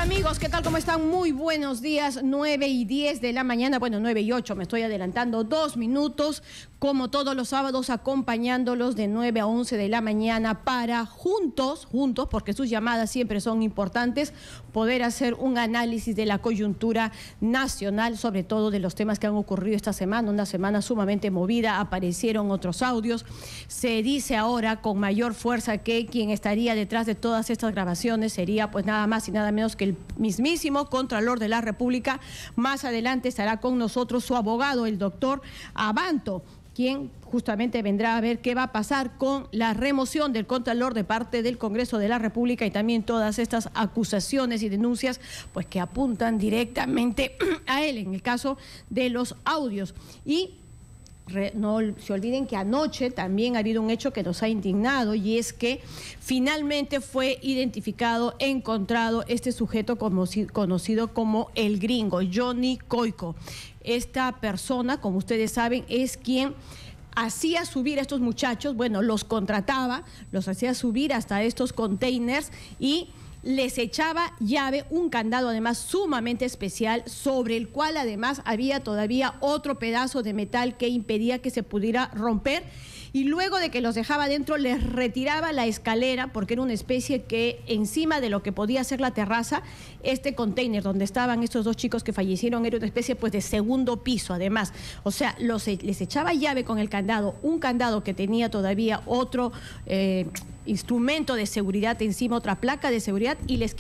Amigos, ¿qué tal? ¿Cómo están? Muy buenos días, 9:10 de la mañana, bueno, 9:08, me estoy adelantando 2 minutos, como todos los sábados, acompañándolos de 9 a 11 de la mañana para juntos, porque sus llamadas siempre son importantes, poder hacer un análisis de la coyuntura nacional, sobre todo de los temas que han ocurrido esta semana, una semana sumamente movida, aparecieron otros audios, se dice ahora con mayor fuerza que quien estaría detrás de todas estas grabaciones sería pues nada más y nada menos que el mismísimo Contralor de la República. Más adelante estará con nosotros su abogado, el doctor Abanto, quien justamente vendrá a ver qué va a pasar con la remoción del Contralor de parte del Congreso de la República y también todas estas acusaciones y denuncias pues que apuntan directamente a él en el caso de los audios. Y no se olviden que anoche también ha habido un hecho que nos ha indignado y es que finalmente fue identificado, encontrado este sujeto conocido como el Gringo, Johnny Coico. Esta persona, como ustedes saben, es quien hacía subir a estos muchachos, bueno, los contrataba, los hacía subir hasta estos containers y les echaba llave, un candado además sumamente especial, sobre el cual además había todavía otro pedazo de metal que impedía que se pudiera romper. Y luego de que los dejaba adentro, les retiraba la escalera, porque era una especie que encima de lo que podía ser la terraza, este container donde estaban estos dos chicos que fallecieron era una especie pues de segundo piso además. O sea, les echaba llave con el candado, un candado que tenía todavía otro instrumento de seguridad encima, otra placa de seguridad, y les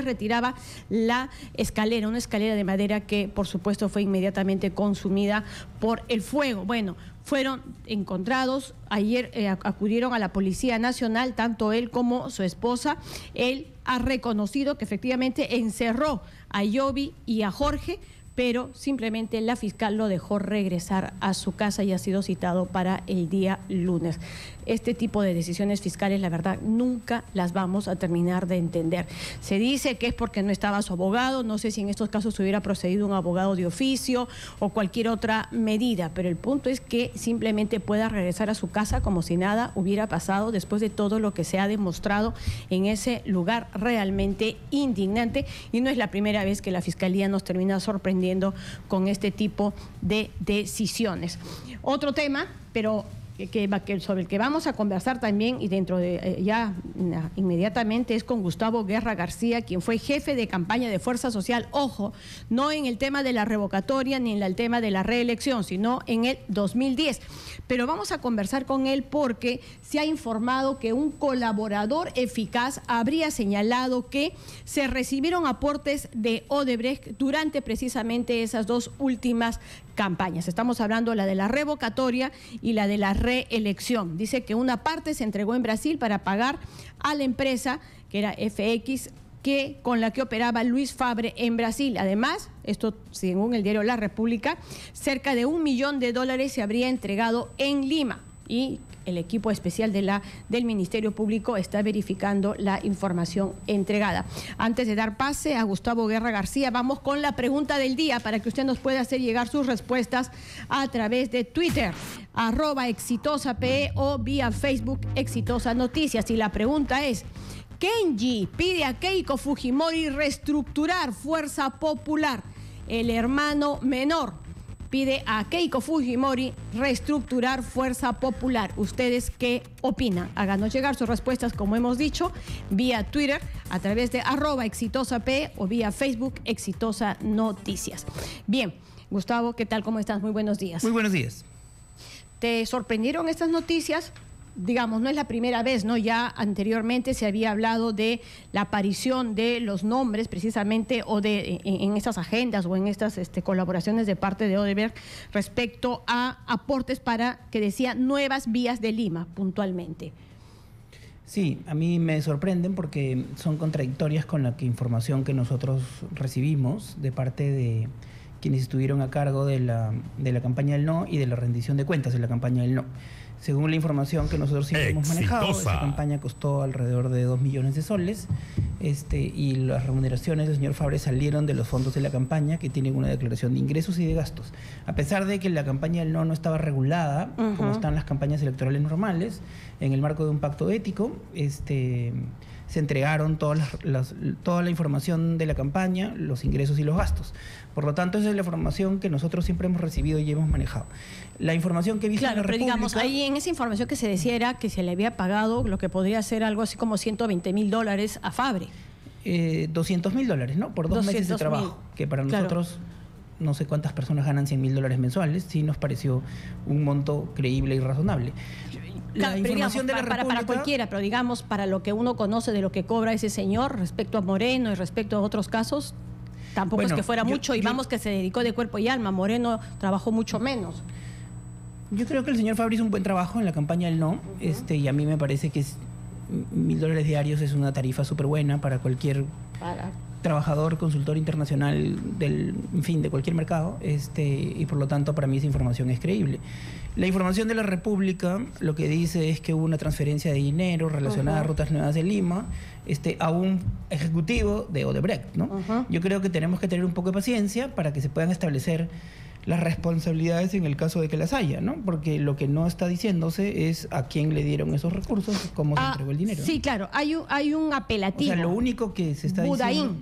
retiraba la escalera, una escalera de madera que por supuesto fue inmediatamente consumida por el fuego. Bueno, fueron encontrados, ayer acudieron a la Policía Nacional, tanto él como su esposa. Él ha reconocido que efectivamente encerró a Yobi y a Jorge, pero simplemente la fiscal lo dejó regresar a su casa y ha sido citado para el día lunes. Este tipo de decisiones fiscales, la verdad, nunca las vamos a terminar de entender. Se dice que es porque no estaba su abogado, no sé si en estos casos hubiera procedido un abogado de oficio o cualquier otra medida, pero el punto es que simplemente pueda regresar a su casa como si nada hubiera pasado después de todo lo que se ha demostrado en ese lugar realmente indignante, y no es la primera vez que la Fiscalía nos termina sorprendiendo con este tipo de decisiones. Otro tema, pero sobre el que vamos a conversar también y dentro de inmediatamente es con Gustavo Guerra García, quien fue jefe de campaña de Fuerza Social, ojo, no en el tema de la revocatoria ni en el tema de la reelección, sino en el 2010. Pero vamos a conversar con él porque se ha informado que un colaborador eficaz habría señalado que se recibieron aportes de Odebrecht durante precisamente esas dos últimas campañas. Estamos hablando la de la revocatoria y la de la reelección. Dice que una parte se entregó en Brasil para pagar a la empresa que era FX, con la que operaba Luis Fabre en Brasil. Además, esto según el diario La República, cerca de $1 millón se habría entregado en Lima, y el equipo especial del Ministerio Público está verificando la información entregada. Antes de dar pase a Gustavo Guerra García, vamos con la pregunta del día para que usted nos pueda hacer llegar sus respuestas a través de Twitter, @exitosape o vía Facebook Exitosa Noticias. Y la pregunta es: Kenji pide a Keiko Fujimori reestructurar Fuerza Popular. El hermano menor pide a Keiko Fujimori reestructurar Fuerza Popular. ¿Ustedes qué opinan? Háganos llegar sus respuestas, como hemos dicho, vía Twitter, a través de @exitosape o vía Facebook Exitosa Noticias. Bien, Gustavo, ¿qué tal? ¿Cómo estás? Muy buenos días. Muy buenos días. ¿Te sorprendieron estas noticias? Digamos, no es la primera vez, ¿no? Ya anteriormente se había hablado de la aparición de los nombres precisamente o en estas agendas o en estas colaboraciones de parte de Odebrecht respecto a aportes para, que decía, nuevas vías de Lima, puntualmente. Sí, a mí me sorprenden porque son contradictorias con la información que nosotros recibimos de parte de quienes estuvieron a cargo de la campaña del no y de la rendición de cuentas de la campaña del no. Según la información que nosotros siempre hemos manejado, esa campaña costó alrededor de 2 millones de soles y las remuneraciones del señor Fabre salieron de los fondos de la campaña, que tienen una declaración de ingresos y de gastos. A pesar de que la campaña del no estaba regulada, como están las campañas electorales normales, en el marco de un pacto ético, se entregaron toda la información de la campaña, los ingresos y los gastos. Por lo tanto, esa es la información que nosotros siempre hemos recibido y hemos manejado. La información que he visto en la República... Pero digamos, ahí en esa información que se decía era que se le había pagado lo que podría ser algo así como $120.000 a Fabre. $200.000, ¿no? Por 2 meses de trabajo, que para nosotros... No sé cuántas personas ganan $100.000 mensuales, sí nos pareció un monto creíble y razonable. La información de la República... Para cualquiera, pero digamos, para lo que uno conoce de lo que cobra ese señor respecto a Moreno y respecto a otros casos, tampoco es que fuera mucho, y vamos que se dedicó de cuerpo y alma. Moreno trabajó mucho menos. Yo creo que el señor Fabri hizo un buen trabajo en la campaña del no, y a mí me parece que $1.000 diarios es una tarifa súper buena para cualquier... trabajador, consultor internacional de cualquier mercado, y por lo tanto para mí esa información es creíble. La información de la República lo que dice es que hubo una transferencia de dinero relacionada a Rutas Nuevas de Lima a un ejecutivo de Odebrecht, ¿no? Yo creo que tenemos que tener un poco de paciencia para que se puedan establecer las responsabilidades en el caso de que las haya, ¿no? Porque lo que no está diciéndose es a quién le dieron esos recursos, cómo se entregó el dinero. Sí, claro, hay un apelativo. O sea, lo único que se está diciendo...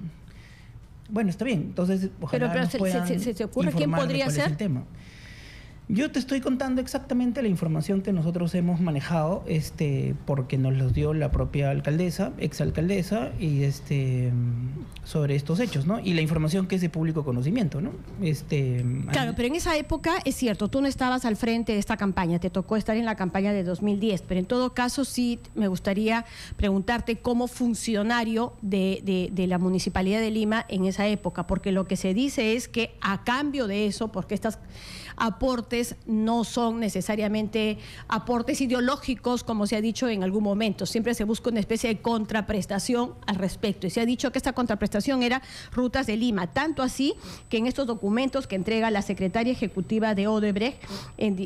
Bueno, está bien, entonces ojalá pero nos puedan ¿se ocurre quién podría ser? Es el tema. Yo te estoy contando exactamente la información que nosotros hemos manejado, porque nos los dio la propia alcaldesa, exalcaldesa, y sobre estos hechos, ¿no? Y la información que es de público conocimiento, ¿no? Claro, pero en esa época es cierto, tú no estabas al frente de esta campaña, te tocó estar en la campaña de 2010, pero en todo caso sí me gustaría preguntarte como funcionario de la Municipalidad de Lima en esa época, porque lo que se dice es que a cambio de eso, porque estas aportes no son necesariamente aportes ideológicos, como se ha dicho en algún momento. Siempre se busca una especie de contraprestación al respecto. Y se ha dicho que esta contraprestación era Rutas de Lima. Tanto así que en estos documentos que entrega la secretaria ejecutiva de Odebrecht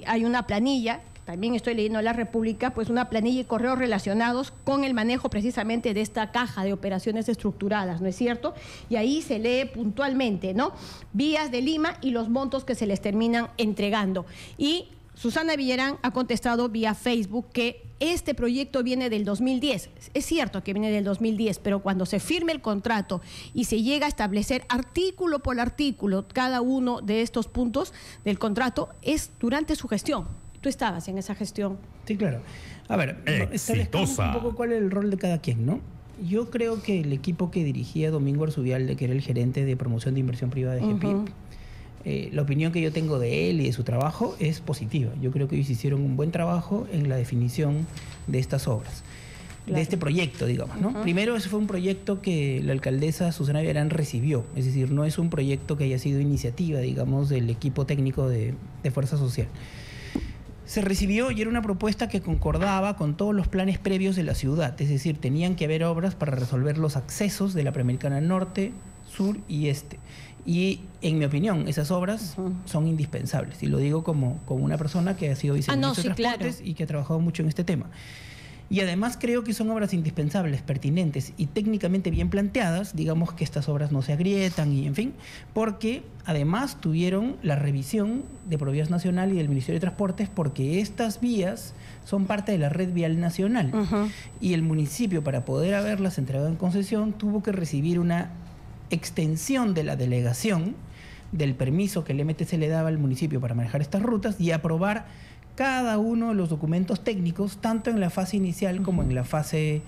hay una planilla. También estoy leyendo en la República, pues una planilla y correos relacionados con el manejo precisamente de esta caja de operaciones estructuradas, ¿no es cierto? Y ahí se lee puntualmente, ¿no? Vías de Lima y los montos que se les terminan entregando. Y Susana Villarán ha contestado vía Facebook que este proyecto viene del 2010. Es cierto que viene del 2010, pero cuando se firme el contrato y se llega a establecer artículo por artículo cada uno de estos puntos del contrato, es durante su gestión. Tú estabas en esa gestión. Sí, claro. A ver, establezcamos un poco cuál es el rol de cada quien, ¿no? Yo creo que el equipo que dirigía Domingo Arzubialde, que era el gerente de promoción de inversión privada de GPIP, la opinión que yo tengo de él y de su trabajo es positiva. Yo creo que ellos hicieron un buen trabajo en la definición de estas obras, de este proyecto, digamos, ¿no? Primero, ese fue un proyecto que la alcaldesa Susana Villarán recibió, es decir, no es un proyecto que haya sido iniciativa, digamos, del equipo técnico de Fuerza Social. Se recibió y era una propuesta que concordaba con todos los planes previos de la ciudad, es decir, tenían que haber obras para resolver los accesos de la Panamericana Norte, Sur y Este. Y, en mi opinión, esas obras son indispensables. Y lo digo como una persona que ha sido viceministro de Transportes y que ha trabajado mucho en este tema. Y además creo que son obras indispensables, pertinentes y técnicamente bien planteadas, digamos que estas obras no se agrietan y en fin, porque además tuvieron la revisión de Provías Nacional y del Ministerio de Transportes, porque estas vías son parte de la red vial nacional. Y el municipio, para poder haberlas entregado en concesión, tuvo que recibir una extensión de la delegación del permiso que el MTC le daba al municipio para manejar estas rutas y aprobar cada uno de los documentos técnicos, tanto en la fase inicial como en la fase,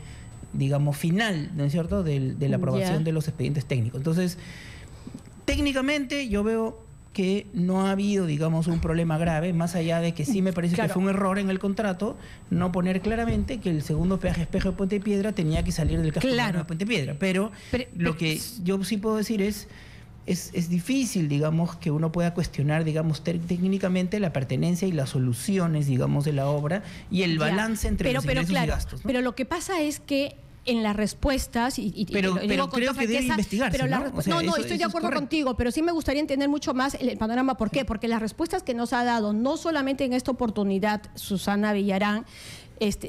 digamos, final, ¿no es cierto?, de la aprobación de los expedientes técnicos. Entonces, técnicamente yo veo que no ha habido, digamos, un problema grave, más allá de que sí me parece que fue un error en el contrato no poner claramente que el segundo peaje Espejo de Puente Piedra tenía que salir del casco urbano de Puente Piedra. Pero lo que yo sí puedo decir es difícil, digamos, que uno pueda cuestionar, digamos, técnicamente la pertenencia y las soluciones, digamos, de la obra y el balance entre los ingresos y gastos, ¿no? Pero lo que pasa es que en las respuestas, pero creo que debe investigarse, pero ¿no? O sea, no, estoy de acuerdo contigo, pero sí me gustaría entender mucho más el panorama. ¿Por qué? Porque las respuestas que nos ha dado, no solamente en esta oportunidad, Susana Villarán,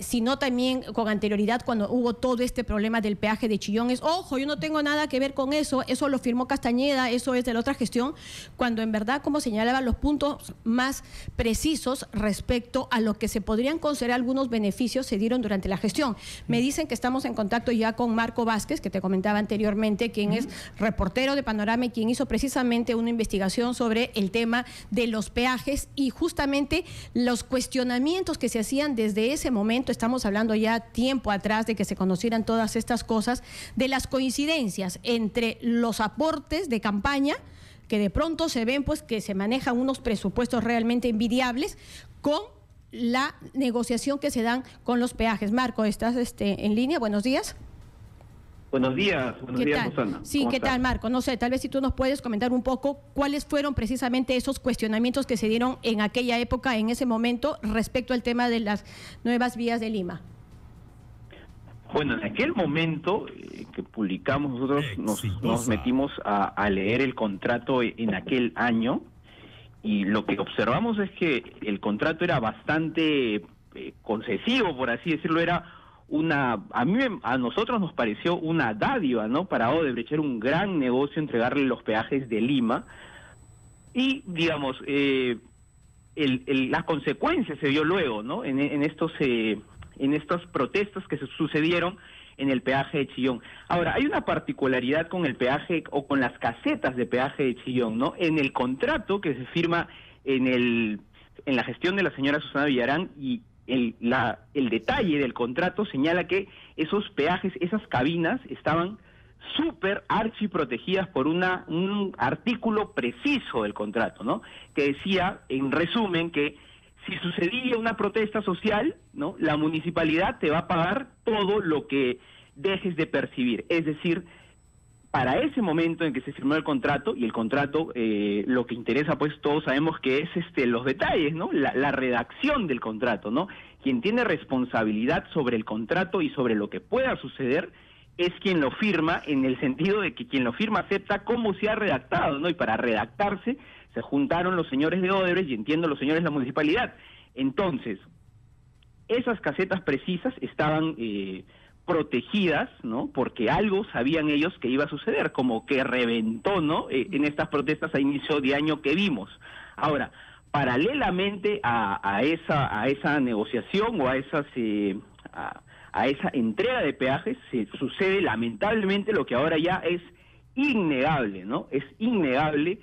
sino también con anterioridad cuando hubo todo este problema del peaje de Chillón, ojo, yo no tengo nada que ver con eso lo firmó Castañeda, eso es de la otra gestión, cuando en verdad, como señalaba, los puntos más precisos respecto a lo que se podrían considerar algunos beneficios se dieron durante la gestión. Me dicen que estamos en contacto ya con Marco Vázquez, que te comentaba anteriormente, quien es reportero de Panorama y quien hizo precisamente una investigación sobre el tema de los peajes y justamente los cuestionamientos que se hacían desde ese momento. Estamos hablando ya tiempo atrás de que se conocieran todas estas cosas, de las coincidencias entre los aportes de campaña, que de pronto se ven pues que se manejan unos presupuestos realmente envidiables, con la negociación que se dan con los peajes. Marco, ¿estás en línea? Buenos días. Buenos días, Susana. Sí, ¿qué tal, Marco? No sé, tal vez si tú nos puedes comentar un poco cuáles fueron precisamente esos cuestionamientos que se dieron en aquella época, en ese momento, respecto al tema de las nuevas vías de Lima. Bueno, en aquel momento que publicamos, nosotros nos metimos a leer el contrato en aquel año y lo que observamos es que el contrato era bastante concesivo, por así decirlo, era a nosotros nos pareció una dádiva, ¿no? Para Odebrecht era un gran negocio entregarle los peajes de Lima y, digamos, las consecuencias se vio luego, ¿no? En estas protestas que se sucedieron en el peaje de Chillón. Ahora, hay una particularidad con el peaje o con las casetas de peaje de Chillón, ¿no? En el contrato que se firma en la gestión de la señora Susana Villarán y el detalle del contrato señala que esos peajes, esas cabinas estaban súper archiprotegidas por un artículo preciso del contrato, ¿no? Que decía, en resumen, que si sucedía una protesta social, ¿no? La municipalidad te va a pagar todo lo que dejes de percibir. Es decir, para ese momento en que se firmó el contrato, y el contrato lo que interesa, pues todos sabemos que es los detalles, ¿no? La redacción del contrato, ¿no? Quien tiene responsabilidad sobre el contrato y sobre lo que pueda suceder es quien lo firma, en el sentido de que quien lo firma acepta cómo se ha redactado, ¿no? Y para redactarse se juntaron los señores de Odebrecht y entiendo los señores de la municipalidad. Entonces, esas casetas precisas estaban protegidas, ¿no? Porque algo sabían ellos que iba a suceder, como que reventó, ¿no? En estas protestas a inicio de año que vimos. Ahora, paralelamente a esa negociación o a esa entrega de peajes, se sucede lamentablemente lo que ahora ya es innegable, ¿no? Es innegable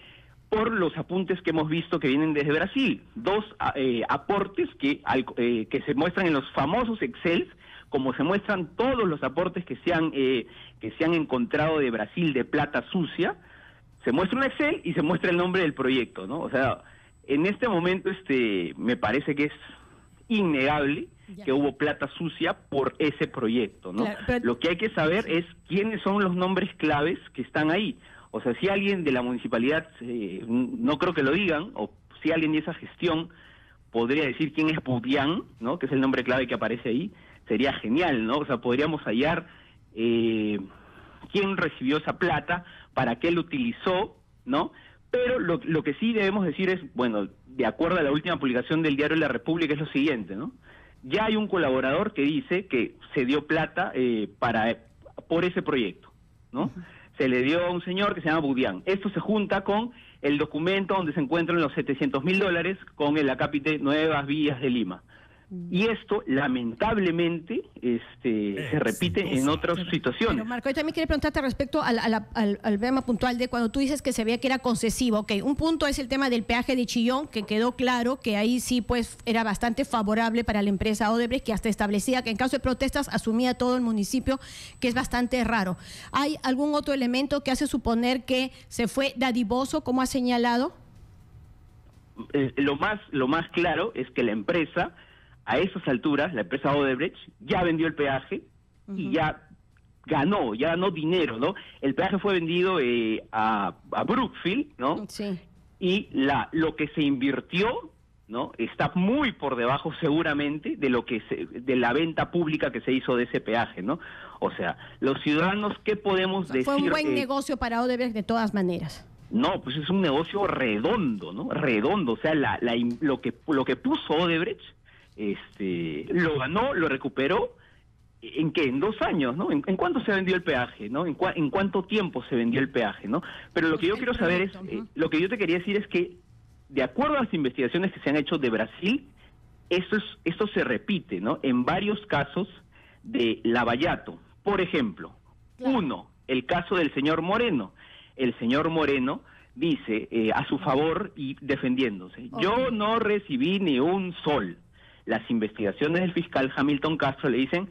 por los apuntes que hemos visto que vienen desde Brasil. Dos aportes que se muestran en los famosos Excel, como se muestran todos los aportes que se han encontrado de Brasil de plata sucia. Se muestra un Excel y se muestra el nombre del proyecto, ¿no? O sea, en este momento me parece que es innegable que hubo plata sucia por ese proyecto, ¿no? Claro, lo que hay que saber es quiénes son los nombres claves que están ahí. O sea, si alguien de la municipalidad, no creo que lo digan, o si alguien de esa gestión podría decir quién es Budián, ¿no? Que es el nombre clave que aparece ahí, sería genial, ¿no? O sea, podríamos hallar quién recibió esa plata, para qué lo utilizó, ¿no? Pero lo que sí debemos decir es, bueno, de acuerdo a la última publicación del diario La República, es lo siguiente, ¿no? Ya hay un colaborador que dice que se dio plata por ese proyecto, ¿no? Se le dio a un señor que se llama Budián. Esto se junta con el documento donde se encuentran los $700.000 con el acápite Nuevas Vías de Lima. Y esto, lamentablemente, se repite en otras situaciones. Pero Marco, yo también quería preguntarte respecto al tema puntual de cuando tú dices que se veía que era concesivo. Ok, un punto es el tema del peaje de Chillón, que quedó claro que ahí sí pues era bastante favorable para la empresa Odebrecht, que hasta establecía que en caso de protestas asumía todo el municipio, que es bastante raro. ¿Hay algún otro elemento que hace suponer que se fue dadivoso, como ha señalado? Lo más claro es que la empresa, a esas alturas, la empresa Odebrecht ya vendió el peaje y ya ganó dinero, ¿no? El peaje fue vendido a Brookfield, ¿no? Sí. Y lo que se invirtió, ¿no? Está muy por debajo seguramente de lo que de la venta pública que se hizo de ese peaje, ¿no? O sea, los ciudadanos, ¿qué podemos decir? Fue un buen negocio para Odebrecht de todas maneras. No, pues es un negocio redondo, ¿no? Redondo, o sea, lo que puso Odebrecht, lo ganó, lo recuperó. ¿En qué? En 2 años, ¿no? ¿En cuánto se vendió el peaje, no? ¿En cuánto tiempo se vendió el peaje, no? Pero lo que yo quiero saber es, lo que yo te quería decir es que, de acuerdo a las investigaciones que se han hecho de Brasil, esto se repite, ¿no? En varios casos de lavallato. Por ejemplo, uno, el caso del señor Moreno. El señor Moreno dice a su favor y defendiéndose, yo no recibí ni un sol. Las investigaciones del fiscal Hamilton Castro le dicen,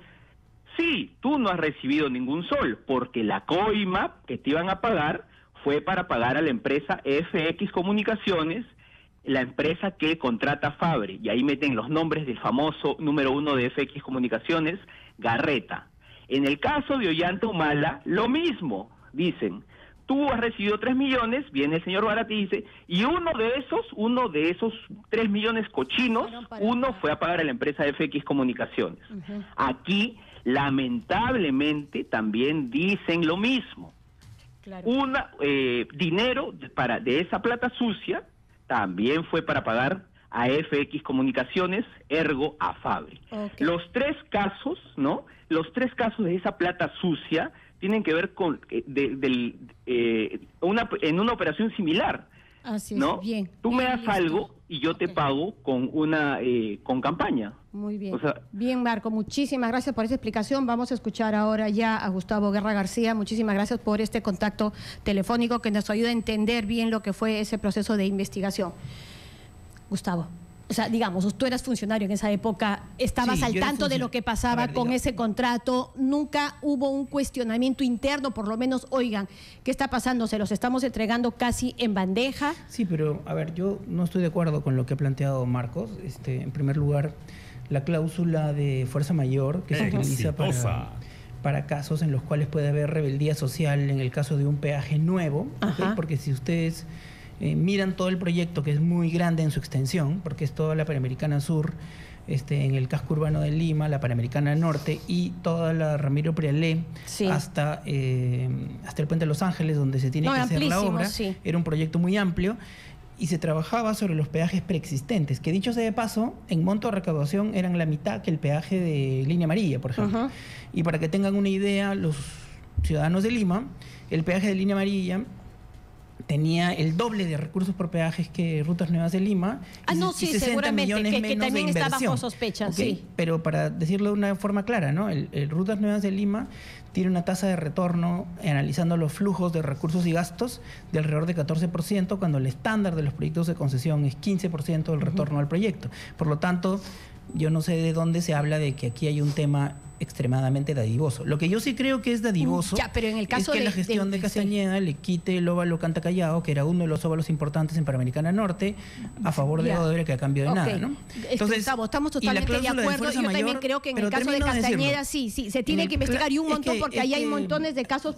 sí, tú no has recibido ningún sol, porque la coima que te iban a pagar fue para pagar a la empresa FX Comunicaciones, la empresa que contrata a Fabri, y ahí meten los nombres del famoso número 1 de FX Comunicaciones, Garreta. En el caso de Ollanta Humala, lo mismo, dicen, tú has recibido 3 millones, viene el señor Barat y dice, y uno de esos 3 millones cochinos, uno fue a pagar a la empresa FX Comunicaciones. Aquí, lamentablemente, también dicen lo mismo. Dinero de esa plata sucia también fue para pagar a FX Comunicaciones, ergo a Fabri. Los 3 casos, ¿no? Los 3 casos de esa plata sucia tienen que ver con en una operación similar. Así es, ¿no? bien. Tú me das algo y yo te pago con con campaña. Muy bien. O sea, bien, Marco, muchísimas gracias por esa explicación. Vamos a escuchar ahora ya a Gustavo Guerra García. Muchísimas gracias por este contacto telefónico que nos ayuda a entender bien lo que fue ese proceso de investigación. Gustavo, o sea, digamos, tú eras funcionario en esa época, estabas al tanto de lo que pasaba con ese contrato, nunca hubo un cuestionamiento interno, por lo menos, oigan, ¿qué está pasando? ¿Se los estamos entregando casi en bandeja? Sí, pero, a ver, yo no estoy de acuerdo con lo que ha planteado Marcos. En primer lugar, la cláusula de fuerza mayor que se utiliza para casos en los cuales puede haber rebeldía social en el caso de un peaje nuevo, ¿okay? Porque si ustedes miran todo el proyecto, que es muy grande en su extensión, porque es toda la Panamericana Sur, en el casco urbano de Lima, la Panamericana Norte y toda la Ramiro Prialé hasta el Puente de Los Ángeles, donde se tiene que hacer la obra. Era un proyecto muy amplio y se trabajaba sobre los peajes preexistentes, que dicho sea de paso, en monto de recaudación eran la mitad que el peaje de Línea Amarilla, por ejemplo. Y para que tengan una idea, los ciudadanos de Lima, el peaje de Línea Amarilla tenía el doble de recursos por peajes que Rutas Nuevas de Lima. No, sí, 60 seguramente, millones que menos también de está inversión. bajo sospecha, sí. Pero para decirlo de una forma clara, ¿no? El Rutas Nuevas de Lima tiene una tasa de retorno, analizando los flujos de recursos y gastos, de alrededor de 14%, cuando el estándar de los proyectos de concesión es 15% del retorno al proyecto. Por lo tanto, yo no sé de dónde se habla de que aquí hay un tema extremadamente dadivoso. Lo que yo sí creo que es dadivoso pero en el caso es que la gestión de Castañeda le quite el óvalo Canta Callao, que era uno de los óvalos importantes en Panamericana Norte, a favor de Odebrecht, que a cambio de nada, ¿no? Entonces, estamos totalmente de acuerdo. Yo también creo que en el caso de Castañeda sí, se tiene que investigar, y un montón, porque ahí hay montones de casos,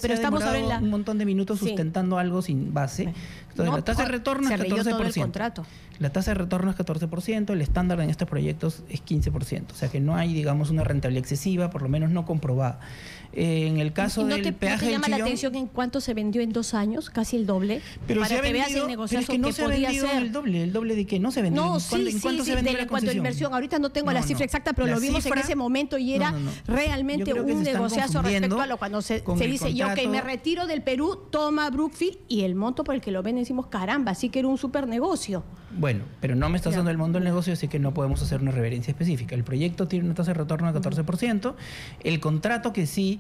pero estamos ahora en un montón de minutos sustentando algo sin base. Entonces, la tasa de retorno es 14%. La tasa de retorno es 14%, el estándar en estos proyectos es 15%. O sea que no hay, digamos, una rentabilidad excesiva, por lo menos no comprobada. En el caso del peaje del llama Chillón, la atención en cuánto se vendió en 2 años, casi el doble, pero para que veas el negociazo pero es que no se podía vendido ser. ¿El doble de qué? No se vendió. No, ¿En cuánto se vendió la cuanto a inversión. Ahorita no tengo la cifra exacta, pero lo vimos en ese momento y era realmente un negociazo respecto a lo cuando se dice, yo me retiro del Perú, toma Brookfield, y el monto por el que lo ven decimos, caramba, sí que era un súper negocio. Bueno, pero no me estás dando el monto del negocio, así que no podemos hacer una referencia específica. El proyecto tiene una tasa de retorno de 14%. El contrato que sí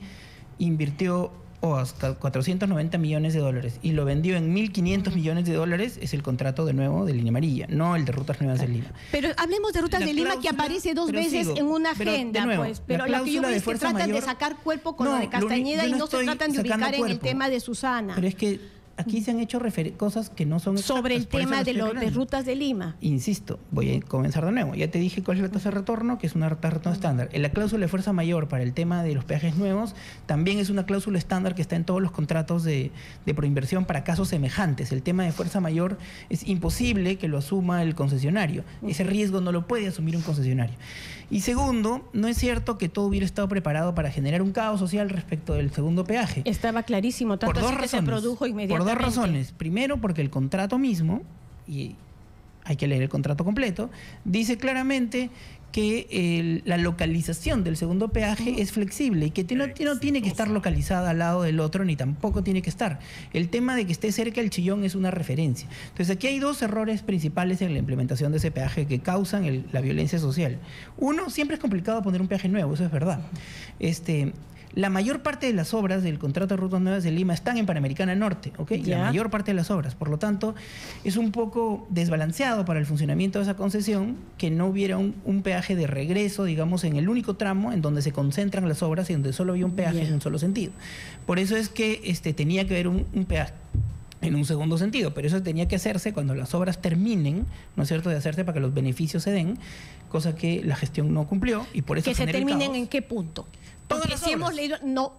invirtió 490 millones de dólares y lo vendió en 1.500 millones de dólares es el contrato de nuevo de Línea Amarilla, no el de Rutas Nuevas de Lima. Pero hablemos de Rutas de Lima, que aparece 2 veces en una agenda, pero lo que yo veo es que tratan de sacar cuerpo con lo de Castañeda y no se tratan de ubicar en el tema de Susana. Pero es que aquí se han hecho cosas que no son exactas. Sobre el tema de rutas de Lima. Insisto, voy a comenzar de nuevo. Ya te dije cuál es la tasa de retorno, que es una tasa de retorno estándar. En la cláusula de fuerza mayor para el tema de los peajes nuevos, también es una cláusula estándar que está en todos los contratos de proinversión para casos semejantes. El tema de fuerza mayor es imposible que lo asuma el concesionario. Ese riesgo no lo puede asumir un concesionario. Y segundo, no es cierto que todo hubiera estado preparado para generar un caos social respecto del segundo peaje. Estaba clarísimo, tanto así que se produjo inmediatamente. Por dos razones. Primero, porque el contrato mismo, y hay que leer el contrato completo, dice claramente que la localización del segundo peaje es flexible y que no tiene que estar localizada al lado del otro, ni tampoco tiene que estar. El tema de que esté cerca del Chillón es una referencia. Entonces aquí hay dos errores principales en la implementación de ese peaje que causan la violencia social. Uno, siempre es complicado poner un peaje nuevo, eso es verdad. La mayor parte de las obras del contrato de Rutas Nuevas de Lima están en Panamericana Norte, ¿ok? La mayor parte de las obras. Por lo tanto, es un poco desbalanceado para el funcionamiento de esa concesión que no hubiera un peaje de regreso, digamos, en el único tramo en donde se concentran las obras y donde solo había un peaje en un solo sentido. Por eso es que tenía que haber un peaje en un segundo sentido, pero eso tenía que hacerse cuando las obras terminen, ¿no es cierto?, de hacerse para que los beneficios se den, cosa que la gestión no cumplió y por eso ¿que se terminen en qué punto? Porque si hemos leído,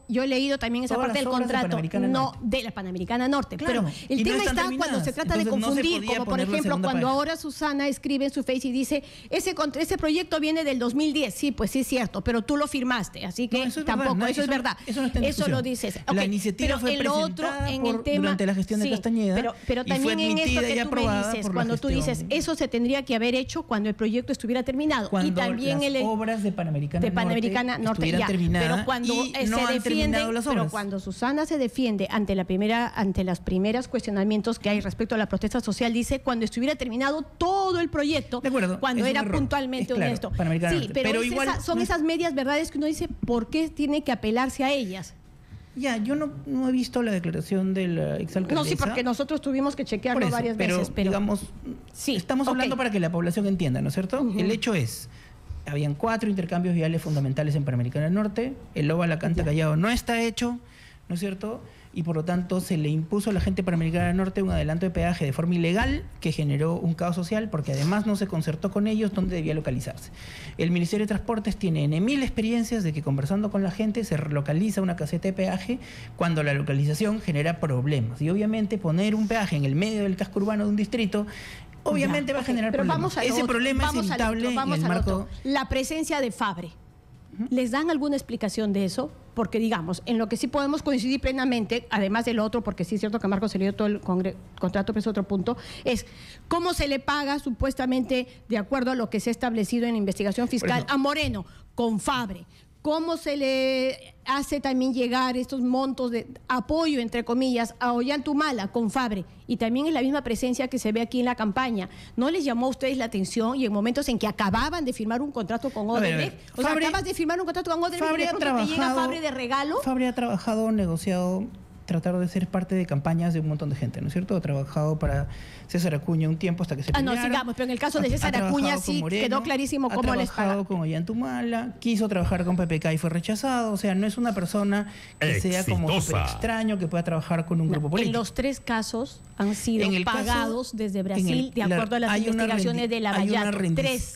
yo he leído también esa parte del contrato, de la Panamericana Norte, claro, pero el tema está cuando se trata de confundir, como por ejemplo cuando ahora Susana escribe en su Face y dice, ese proyecto viene del 2010, sí, pues sí es cierto, pero tú lo firmaste, así que tampoco, eso es verdad, eso lo dices. La iniciativa fue presentada durante la gestión de Castañeda, pero también en esto que tú me dices, cuando tú dices, eso se tendría que haber hecho cuando el proyecto estuviera terminado, y también las obras de Panamericana Norte estuvieran terminadas. Pero cuando cuando Susana se defiende ante las primeras cuestionamientos que hay respecto a la protesta social, dice cuando estuviera terminado todo el proyecto, de acuerdo, cuando era puntualmente honesto. Sí, pero igual son esas medias verdades que uno dice, ¿por qué tiene que apelarse a ellas? Ya, yo no he visto la declaración de la exalcaldesa. No, sí, porque nosotros tuvimos que chequearlo varias veces. Pero digamos, estamos hablando para que la población entienda, ¿no es cierto? El hecho es, habían 4 intercambios viales fundamentales en Panamericana Norte, el Loba Lacanta Callao no está hecho, ¿no es cierto? Y por lo tanto se le impuso a la gente de Panamericana Norte un adelanto de peaje de forma ilegal que generó un caos social porque además no se concertó con ellos dónde debía localizarse. El Ministerio de Transportes tiene 1000 experiencias de que conversando con la gente se relocaliza una caseta de peaje cuando la localización genera problemas. Y obviamente poner un peaje en el medio del casco urbano de un distrito obviamente va a generar problemas. Ese problema es evitable en el marco. La presencia de Fabre. ¿Les dan alguna explicación de eso? Porque, digamos, en lo que sí podemos coincidir plenamente, además del otro, porque sí es cierto que a Marcos se le dio todo el contrato, pero es otro punto, es cómo se le paga supuestamente, de acuerdo a lo que se ha establecido en investigación fiscal, a Moreno, con Fabre. ¿Cómo se le hace también llegar estos montos de apoyo, entre comillas, a Ollantumala con Fabre? Y también es la misma presencia que se ve aquí en la campaña. ¿No les llamó a ustedes la atención y en momentos en que acababan de firmar un contrato con Odebrecht? O sea, acabas de firmar un contrato con Odebrecht y de pronto te llega Fabre de regalo. Fabre ha trabajado, negociado, tratar de ser parte de campañas de un montón de gente, ¿no es cierto? Ha trabajado para César Acuña un tiempo hasta que se pelearon. No, sigamos, pero en el caso de César Acuña sí Moreno, quedó clarísimo cómo les paga. Ha trabajado con Ollantumala, quiso trabajar con PPK y fue rechazado, o sea, no es una persona que sea como súper extraño que pueda trabajar con un grupo político. En los 3 casos han sido pagados desde Brasil de acuerdo a las investigaciones de la Vallato.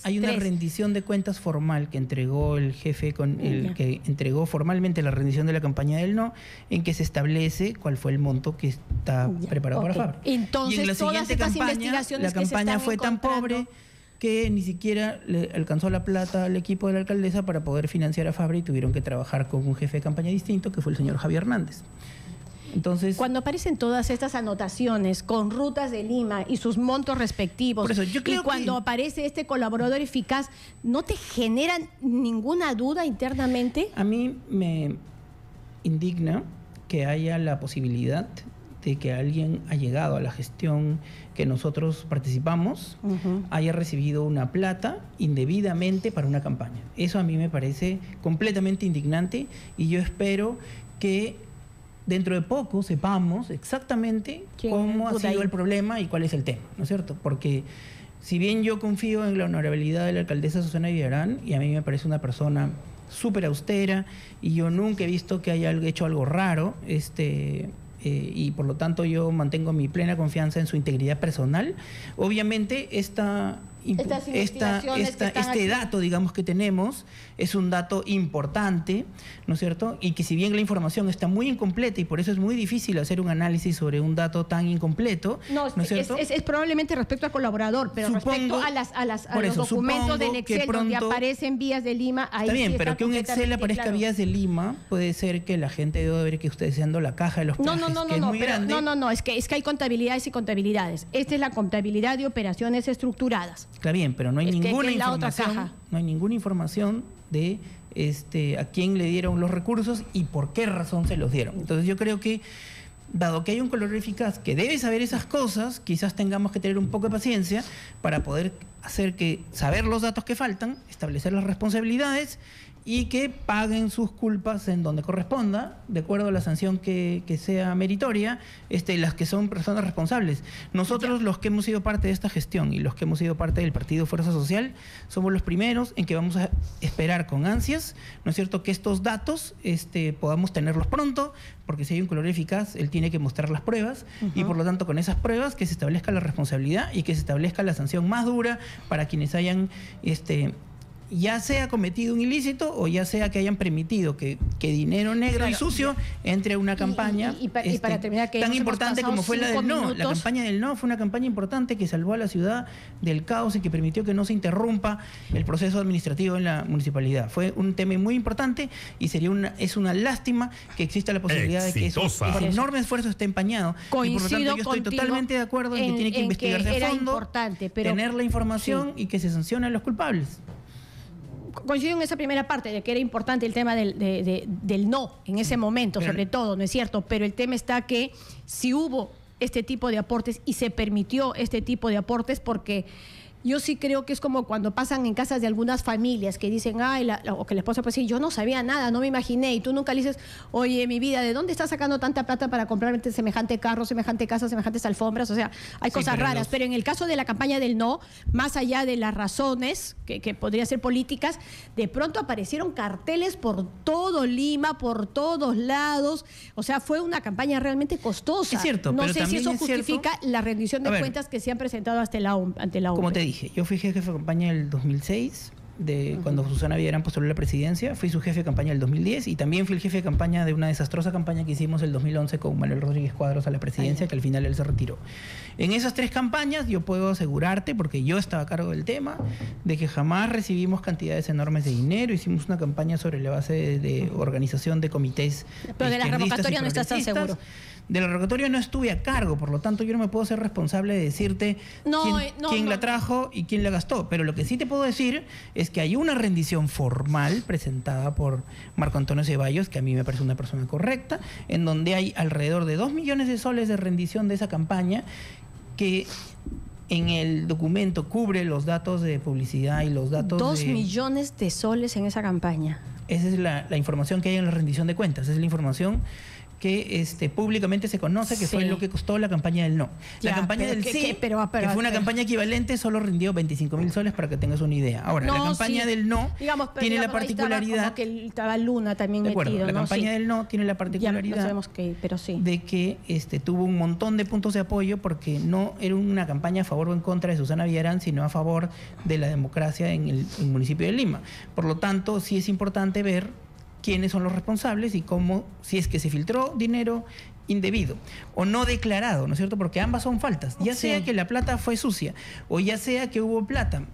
Hay una rendición de cuentas formal que entregó el jefe, que entregó formalmente la rendición de la campaña del no, en que se establece cuál fue el monto que está preparado para Fabre. Entonces, y en la siguiente la campaña fue tan pobre que ni siquiera le alcanzó la plata al equipo de la alcaldesa para poder financiar a Fabre y tuvieron que trabajar con un jefe de campaña distinto, que fue el señor Javier Hernández. Entonces, cuando aparecen todas estas anotaciones con Rutas de Lima y sus montos respectivos, y cuando aparece este colaborador eficaz, ¿no te generan ninguna duda internamente? A mí me indigna que haya la posibilidad de que alguien ha llegado a la gestión que nosotros participamos, haya recibido una plata indebidamente para una campaña. Eso a mí me parece completamente indignante y yo espero que dentro de poco sepamos exactamente cómo ha sido el problema y cuál es el tema, ¿no es cierto? Porque si bien yo confío en la honorabilidad de la alcaldesa Susana Villarán, y a mí me parece una persona súper austera, y yo nunca he visto que haya hecho algo raro, y por lo tanto yo mantengo mi plena confianza en su integridad personal. Obviamente este dato, digamos, que tenemos es un dato importante, ¿no es cierto? Y que si bien la información está muy incompleta y por eso es muy difícil hacer un análisis sobre un dato tan incompleto, ¿no es cierto? Es probablemente respecto al colaborador, pero respecto a los documentos del Excel donde aparecen Vías de Lima, ahí está bien, sí pero que un Excel aparezca claro. Vías de Lima, puede ser que la gente debe ver que ustedes sean la caja de los peajes, es que hay contabilidades y contabilidades. Esta es la contabilidad de operaciones estructuradas. Está bien, pero no hay ninguna información, no hay ninguna información de a quién le dieron los recursos y por qué razón se los dieron. Entonces yo creo que, dado que hay un colaborador eficaz que debe saber esas cosas, quizás tengamos que tener un poco de paciencia para poder saber los datos que faltan, establecer las responsabilidades y que paguen sus culpas en donde corresponda, de acuerdo a la sanción que sea meritoria, las que son personas responsables. Nosotros, los que hemos sido parte de esta gestión y los que hemos sido parte del Partido Fuerza Social, somos los primeros en que vamos a esperar con ansias, ¿no es cierto?, que estos datos podamos tenerlos pronto, porque si hay un colaborador eficaz, él tiene que mostrar las pruebas y por lo tanto con esas pruebas que se establezca la responsabilidad y que se establezca la sanción más dura para quienes hayan ya sea cometido un ilícito o ya sea que hayan permitido que dinero negro y sucio entre a una campaña y para terminar, que tan importante como fue la del no. La campaña del no fue una campaña importante que salvó a la ciudad del caos y que permitió que no se interrumpa el proceso administrativo en la municipalidad. Fue un tema muy importante y es una lástima que exista la posibilidad de que ese enorme esfuerzo esté empañado. Coincido y por lo tanto yo estoy totalmente de acuerdo en que tiene que investigarse a fondo, tener la información y que se sancione a los culpables. Coincido en esa primera parte de que era importante el tema del no en ese momento, sobre todo, ¿no es cierto? Pero el tema está que si hubo este tipo de aportes y se permitió este tipo de aportes, porque yo sí creo que es como cuando pasan en casas de algunas familias que dicen, o que la esposa puede decir, yo no sabía nada, no me imaginé, y tú nunca le dices, oye, mi vida, ¿de dónde estás sacando tanta plata para comprar semejante carro, semejante casa, semejantes alfombras? O sea, hay cosas raras, pero en el caso de la campaña del no, más allá de las razones, que podrían ser políticas, de pronto aparecieron carteles por todo Lima, por todos lados, o sea, fue una campaña realmente costosa. Es cierto, no pero sé si eso justifica la rendición de cuentas que se han presentado ante la OMP. Como te dije, yo fui jefe de campaña del 2006, cuando Susana Villarán postuló a la presidencia, fui su jefe de campaña del 2010 y también fui el jefe de campaña de una desastrosa campaña que hicimos el 2011 con Manuel Rodríguez Cuadros a la presidencia, que al final él se retiró. En esas 3 campañas yo puedo asegurarte, porque yo estaba a cargo del tema, de que jamás recibimos cantidades enormes de dinero. Hicimos una campaña sobre la base de organización de comités. Pero de la revocatoria no estás tan seguro. De la revocatoria no estuve a cargo, por lo tanto yo no me puedo ser responsable de decirte quién la trajo y quién la gastó. Pero lo que sí te puedo decir es que hay una rendición formal presentada por Marco Antonio Ceballos, que a mí me parece una persona correcta, en donde hay alrededor de 2 millones de soles de rendición de esa campaña, que en el documento cubre los datos de publicidad y los datos 2 millones de soles en esa campaña. Esa es la información que hay en la rendición de cuentas, esa es la información que públicamente se conoce que fue lo que costó la campaña del no. La campaña del sí, que fue una campaña equivalente, solo rindió 25.000 soles para que tengas una idea. Ahora, la campaña del no tiene la particularidad... que estaba Luna también de acuerdo, metido. La campaña del no tiene la particularidad de que tuvo un montón de puntos de apoyo, porque no era una campaña a favor o en contra de Susana Villarán, sino a favor de la democracia en el municipio de Lima. Por lo tanto, sí es importante ver quiénes son los responsables y cómo, si es que se filtró dinero indebido o no declarado, ¿no es cierto? Porque ambas son faltas, ya sea que la plata fue sucia o ya sea que hubo plata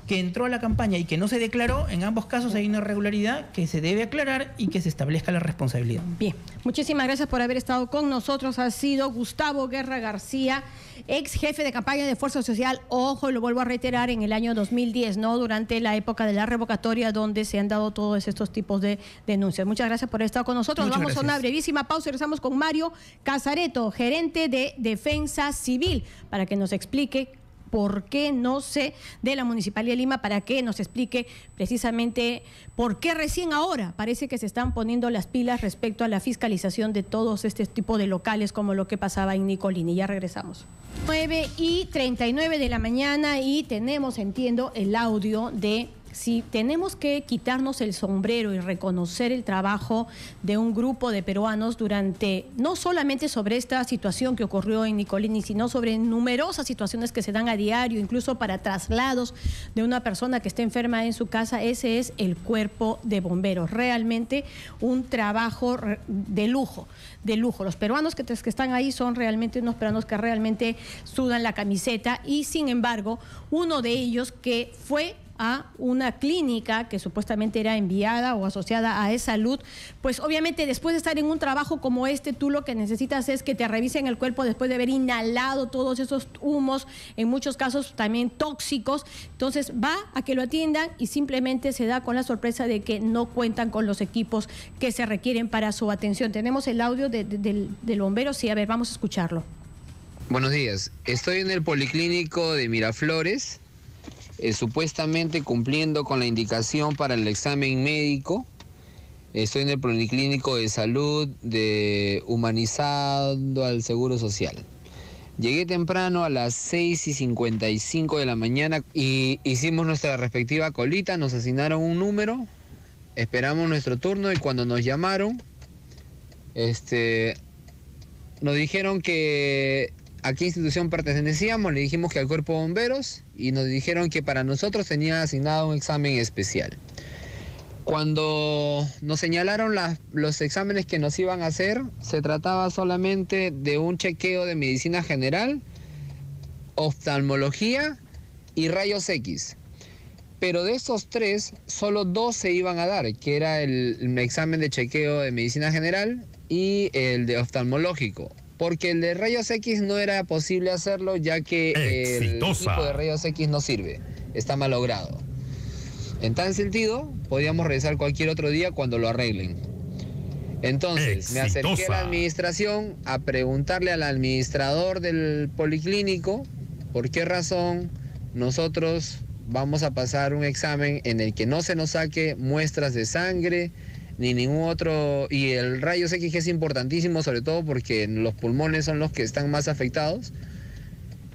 que entró a la campaña y que no se declaró. En ambos casos hay una irregularidad que se debe aclarar y que se establezca la responsabilidad. Bien, muchísimas gracias por haber estado con nosotros. Ha sido Gustavo Guerra García, ex jefe de campaña de Fuerza Social. Ojo, y lo vuelvo a reiterar, en el año 2010, ¿no? Durante la época de la revocatoria, donde se han dado todos estos tipos de denuncias. Muchas gracias por haber estado con nosotros. Nos vamos a una brevísima pausa y regresamos con Mario Casareto, gerente de Defensa Civil, para que nos explique por qué no sé de la Municipalidad de Lima, para que nos explique precisamente por qué recién ahora parece que se están poniendo las pilas respecto a la fiscalización de todos este tipo de locales, como lo que pasaba en Nicolini. Ya regresamos. 9:39 de la mañana y tenemos, entiendo, el audio de si tenemos que quitarnos el sombrero y reconocer el trabajo de un grupo de peruanos durante, no solamente sobre esta situación que ocurrió en Nicolini, sino sobre numerosas situaciones que se dan a diario, incluso para traslados de una persona que esté enferma en su casa, ese es el Cuerpo de Bomberos. Realmente un trabajo de lujo, de lujo. Los peruanos que están ahí son realmente unos peruanos que realmente sudan la camiseta y, sin embargo, uno de ellos que fue a una clínica que supuestamente era enviada o asociada a E-Salud, pues obviamente después de estar en un trabajo como este, tú lo que necesitas es que te revisen el cuerpo después de haber inhalado todos esos humos, en muchos casos también tóxicos. Entonces va a que lo atiendan y simplemente se da con la sorpresa de que no cuentan con los equipos que se requieren para su atención. Tenemos el audio del bombero, sí, a ver, vamos a escucharlo. Buenos días, estoy en el Policlínico de Miraflores, supuestamente cumpliendo con la indicación para el examen médico. Estoy en el Policlínico de Salud de Humanizando al Seguro Social. Llegué temprano a las 6:55 de la mañana y hicimos nuestra respectiva colita, nos asignaron un número, esperamos nuestro turno y cuando nos llamaron, nos dijeron que a qué institución pertenecíamos, le dijimos que al Cuerpo de Bomberos y nos dijeron que para nosotros tenía asignado un examen especial. Cuando nos señalaron los exámenes que nos iban a hacer, se trataba solamente de un chequeo de medicina general, oftalmología y rayos X. Pero de esos tres, solo 2 se iban a dar, que era el examen de chequeo de medicina general y el de oftalmológico. Porque el de rayos X no era posible hacerlo, ya que el equipo de rayos X no sirve, está malogrado. En tal sentido, podíamos regresar cualquier otro día cuando lo arreglen. Entonces, me acerqué a la administración a preguntarle al administrador del policlínico por qué razón nosotros vamos a pasar un examen en el que no se nos saque muestras de sangre, ni ningún otro, y el rayos X que es importantísimo, sobre todo porque los pulmones son los que están más afectados,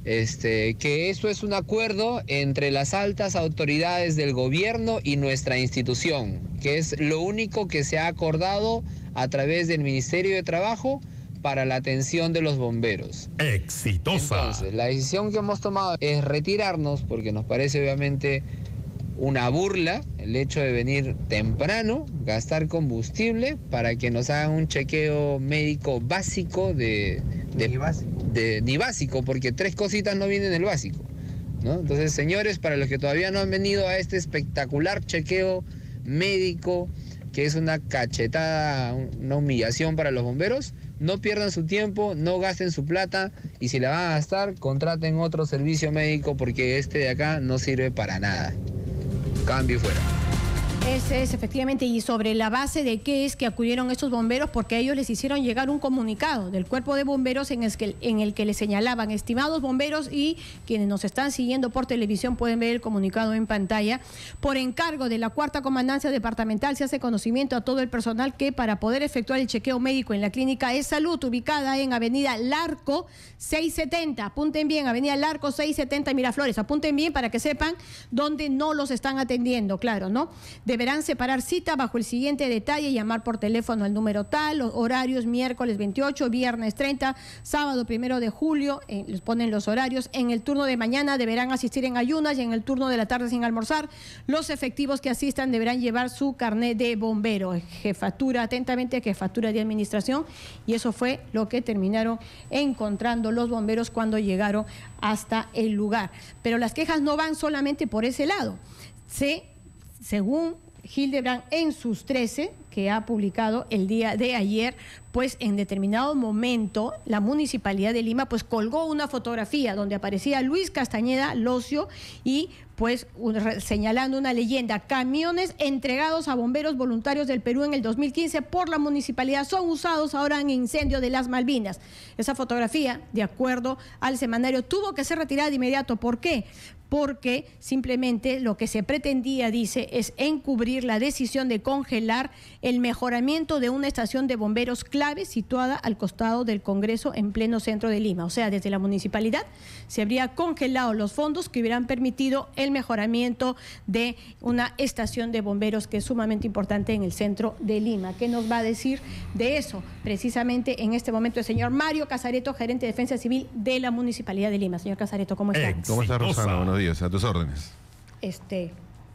que eso es un acuerdo entre las altas autoridades del gobierno y nuestra institución, que es lo único que se ha acordado a través del Ministerio de Trabajo para la atención de los bomberos. Exitosa. Entonces, la decisión que hemos tomado es retirarnos, porque nos parece obviamente una burla el hecho de venir temprano, gastar combustible para que nos hagan un chequeo médico básico ni básico, porque 3 cositas no vienen en el básico, ¿no? Entonces, señores, para los que todavía no han venido a este espectacular chequeo médico, que es una cachetada, una humillación para los bomberos, no pierdan su tiempo, no gasten su plata y si la van a gastar, contraten otro servicio médico porque este de acá no sirve para nada. Cambio y fuera. Ese es efectivamente, y sobre la base de qué es que acudieron estos bomberos, porque a ellos les hicieron llegar un comunicado del Cuerpo de Bomberos en el que les señalaban: estimados bomberos, y quienes nos están siguiendo por televisión pueden ver el comunicado en pantalla, por encargo de la 4ª Comandancia Departamental se hace conocimiento a todo el personal que para poder efectuar el chequeo médico en la clínica E-Salud, ubicada en Avenida Larco 670, apunten bien, Avenida Larco 670 Miraflores, apunten bien para que sepan dónde no los están atendiendo, claro, ¿no? Deberán separar cita bajo el siguiente detalle: llamar por teléfono al número tal, horarios miércoles 28, viernes 30, sábado 1 de julio, les ponen los horarios. En el turno de mañana deberán asistir en ayunas y en el turno de la tarde sin almorzar. Los efectivos que asistan deberán llevar su carnet de bombero. Jefatura, atentamente, Jefatura de Administración. Y eso fue lo que terminaron encontrando los bomberos cuando llegaron hasta el lugar. Pero las quejas no van solamente por ese lado. Según Hildebrand en sus 13, que ha publicado el día de ayer, pues en determinado momento la Municipalidad de Lima pues colgó una fotografía donde aparecía Luis Castañeda Locio y pues señalando una leyenda: camiones entregados a bomberos voluntarios del Perú en el 2015 por la municipalidad son usados ahora en incendio de las Malvinas. Esa fotografía, de acuerdo al semanario, tuvo que ser retirada de inmediato. ¿Por qué? porque simplemente lo que se pretendía, dice, es encubrir la decisión de congelar el mejoramiento de una estación de bomberos clave situada al costado del Congreso en pleno centro de Lima. O sea, desde la municipalidad se habría congelado los fondos que hubieran permitido el mejoramiento de una estación de bomberos que es sumamente importante en el centro de Lima. ¿Qué nos va a decir de eso? Precisamente en este momento el señor Mario Casareto, gerente de Defensa Civil de la Municipalidad de Lima. Señor Casareto, ¿cómo está? ¿Cómo está, Rosana? Buenos días, a tus órdenes.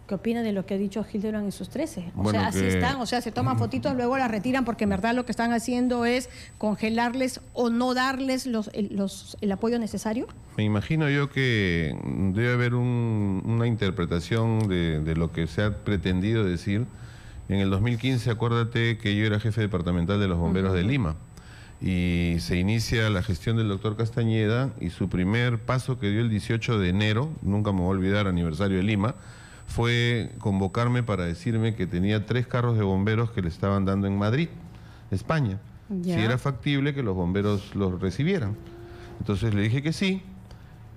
¿Qué opina de lo que ha dicho Hildebrand y sus 13? O Bueno, sea, así están, o sea, se toman fotitos, luego las retiran porque en verdad lo que están haciendo es congelarles o no darles el apoyo necesario. Me imagino yo que debe haber una interpretación de lo que se ha pretendido decir. En el 2015, acuérdate que yo era jefe departamental de los bomberos de Lima y se inicia la gestión del doctor Castañeda y su primer paso que dio el 18 de enero, nunca me voy a olvidar, aniversario de Lima, fue convocarme para decirme que tenía 3 carros de bomberos que le estaban dando en Madrid, España. Si era factible que los bomberos los recibieran. Entonces le dije que sí.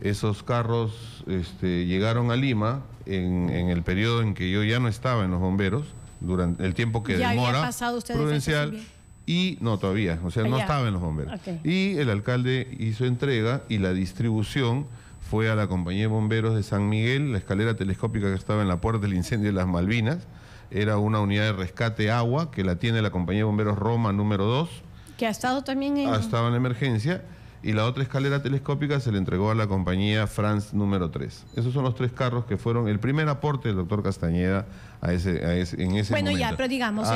Esos carros llegaron a Lima en el periodo en que yo ya no estaba en los bomberos, durante el tiempo que ¿Ya demora había pasado usted Prudencial. Y no, todavía, o sea, no estaba en los bomberos. Okay. Y el alcalde hizo entrega y la distribución fue a la compañía de bomberos de San Miguel. La escalera telescópica que estaba en la puerta del incendio de las Malvinas era una unidad de rescate agua que la tiene la compañía de bomberos Roma número 2. Que ha estado también en... Ha estado en la emergencia. Y la otra escalera telescópica se le entregó a la compañía France número 3. Esos son los 3 carros que fueron el primer aporte del doctor Castañeda en ese momento. Bueno, ya, pero digamos,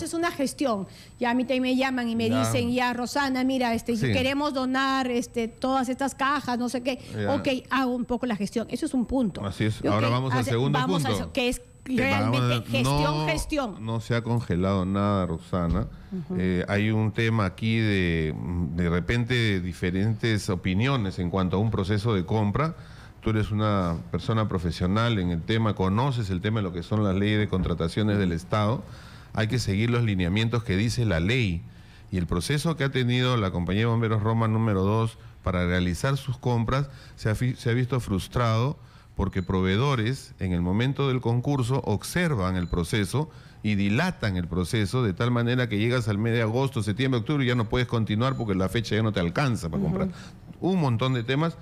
es una gestión. Ya a mí me llaman y me dicen, ya, Rosana, mira, queremos donar todas estas cajas, no sé qué. Ya. Ok, hago un poco la gestión. Eso es un punto. Así es. Ahora vamos al segundo punto. A eso, que es realmente gestión. No se ha congelado nada, Rosana. Hay un tema aquí de repente diferentes opiniones en cuanto a un proceso de compra. Tú eres una persona profesional en el tema, conoces el tema de lo que son las leyes de contrataciones del Estado. Hay que seguir los lineamientos que dice la ley. Y el proceso que ha tenido la compañía de bomberos Roma número 2 para realizar sus compras se ha visto frustrado porque proveedores en el momento del concurso observan el proceso y dilatan el proceso de tal manera que llegas al mes de agosto, septiembre, octubre y ya no puedes continuar porque la fecha ya no te alcanza para comprar. Un montón de temas.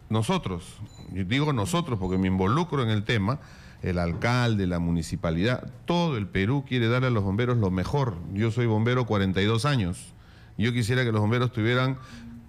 Nosotros, yo digo nosotros porque me involucro en el tema, el alcalde, la municipalidad, todo el Perú quiere darle a los bomberos lo mejor. Yo soy bombero 42 años. Yo quisiera que los bomberos tuvieran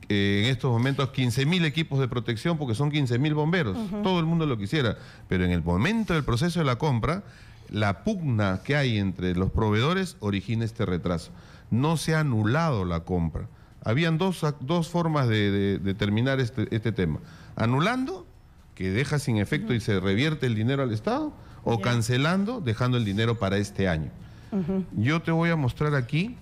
en estos momentos 15.000 equipos de protección porque son 15.000 bomberos. Todo el mundo lo quisiera. Pero en el momento del proceso de la compra, la pugna que hay entre los proveedores origina este retraso. No se ha anulado la compra. Habían dos formas de terminar este tema. Anulando, que deja sin efecto y se revierte el dinero al Estado, o cancelando, dejando el dinero para este año. Yo te voy a mostrar aquí,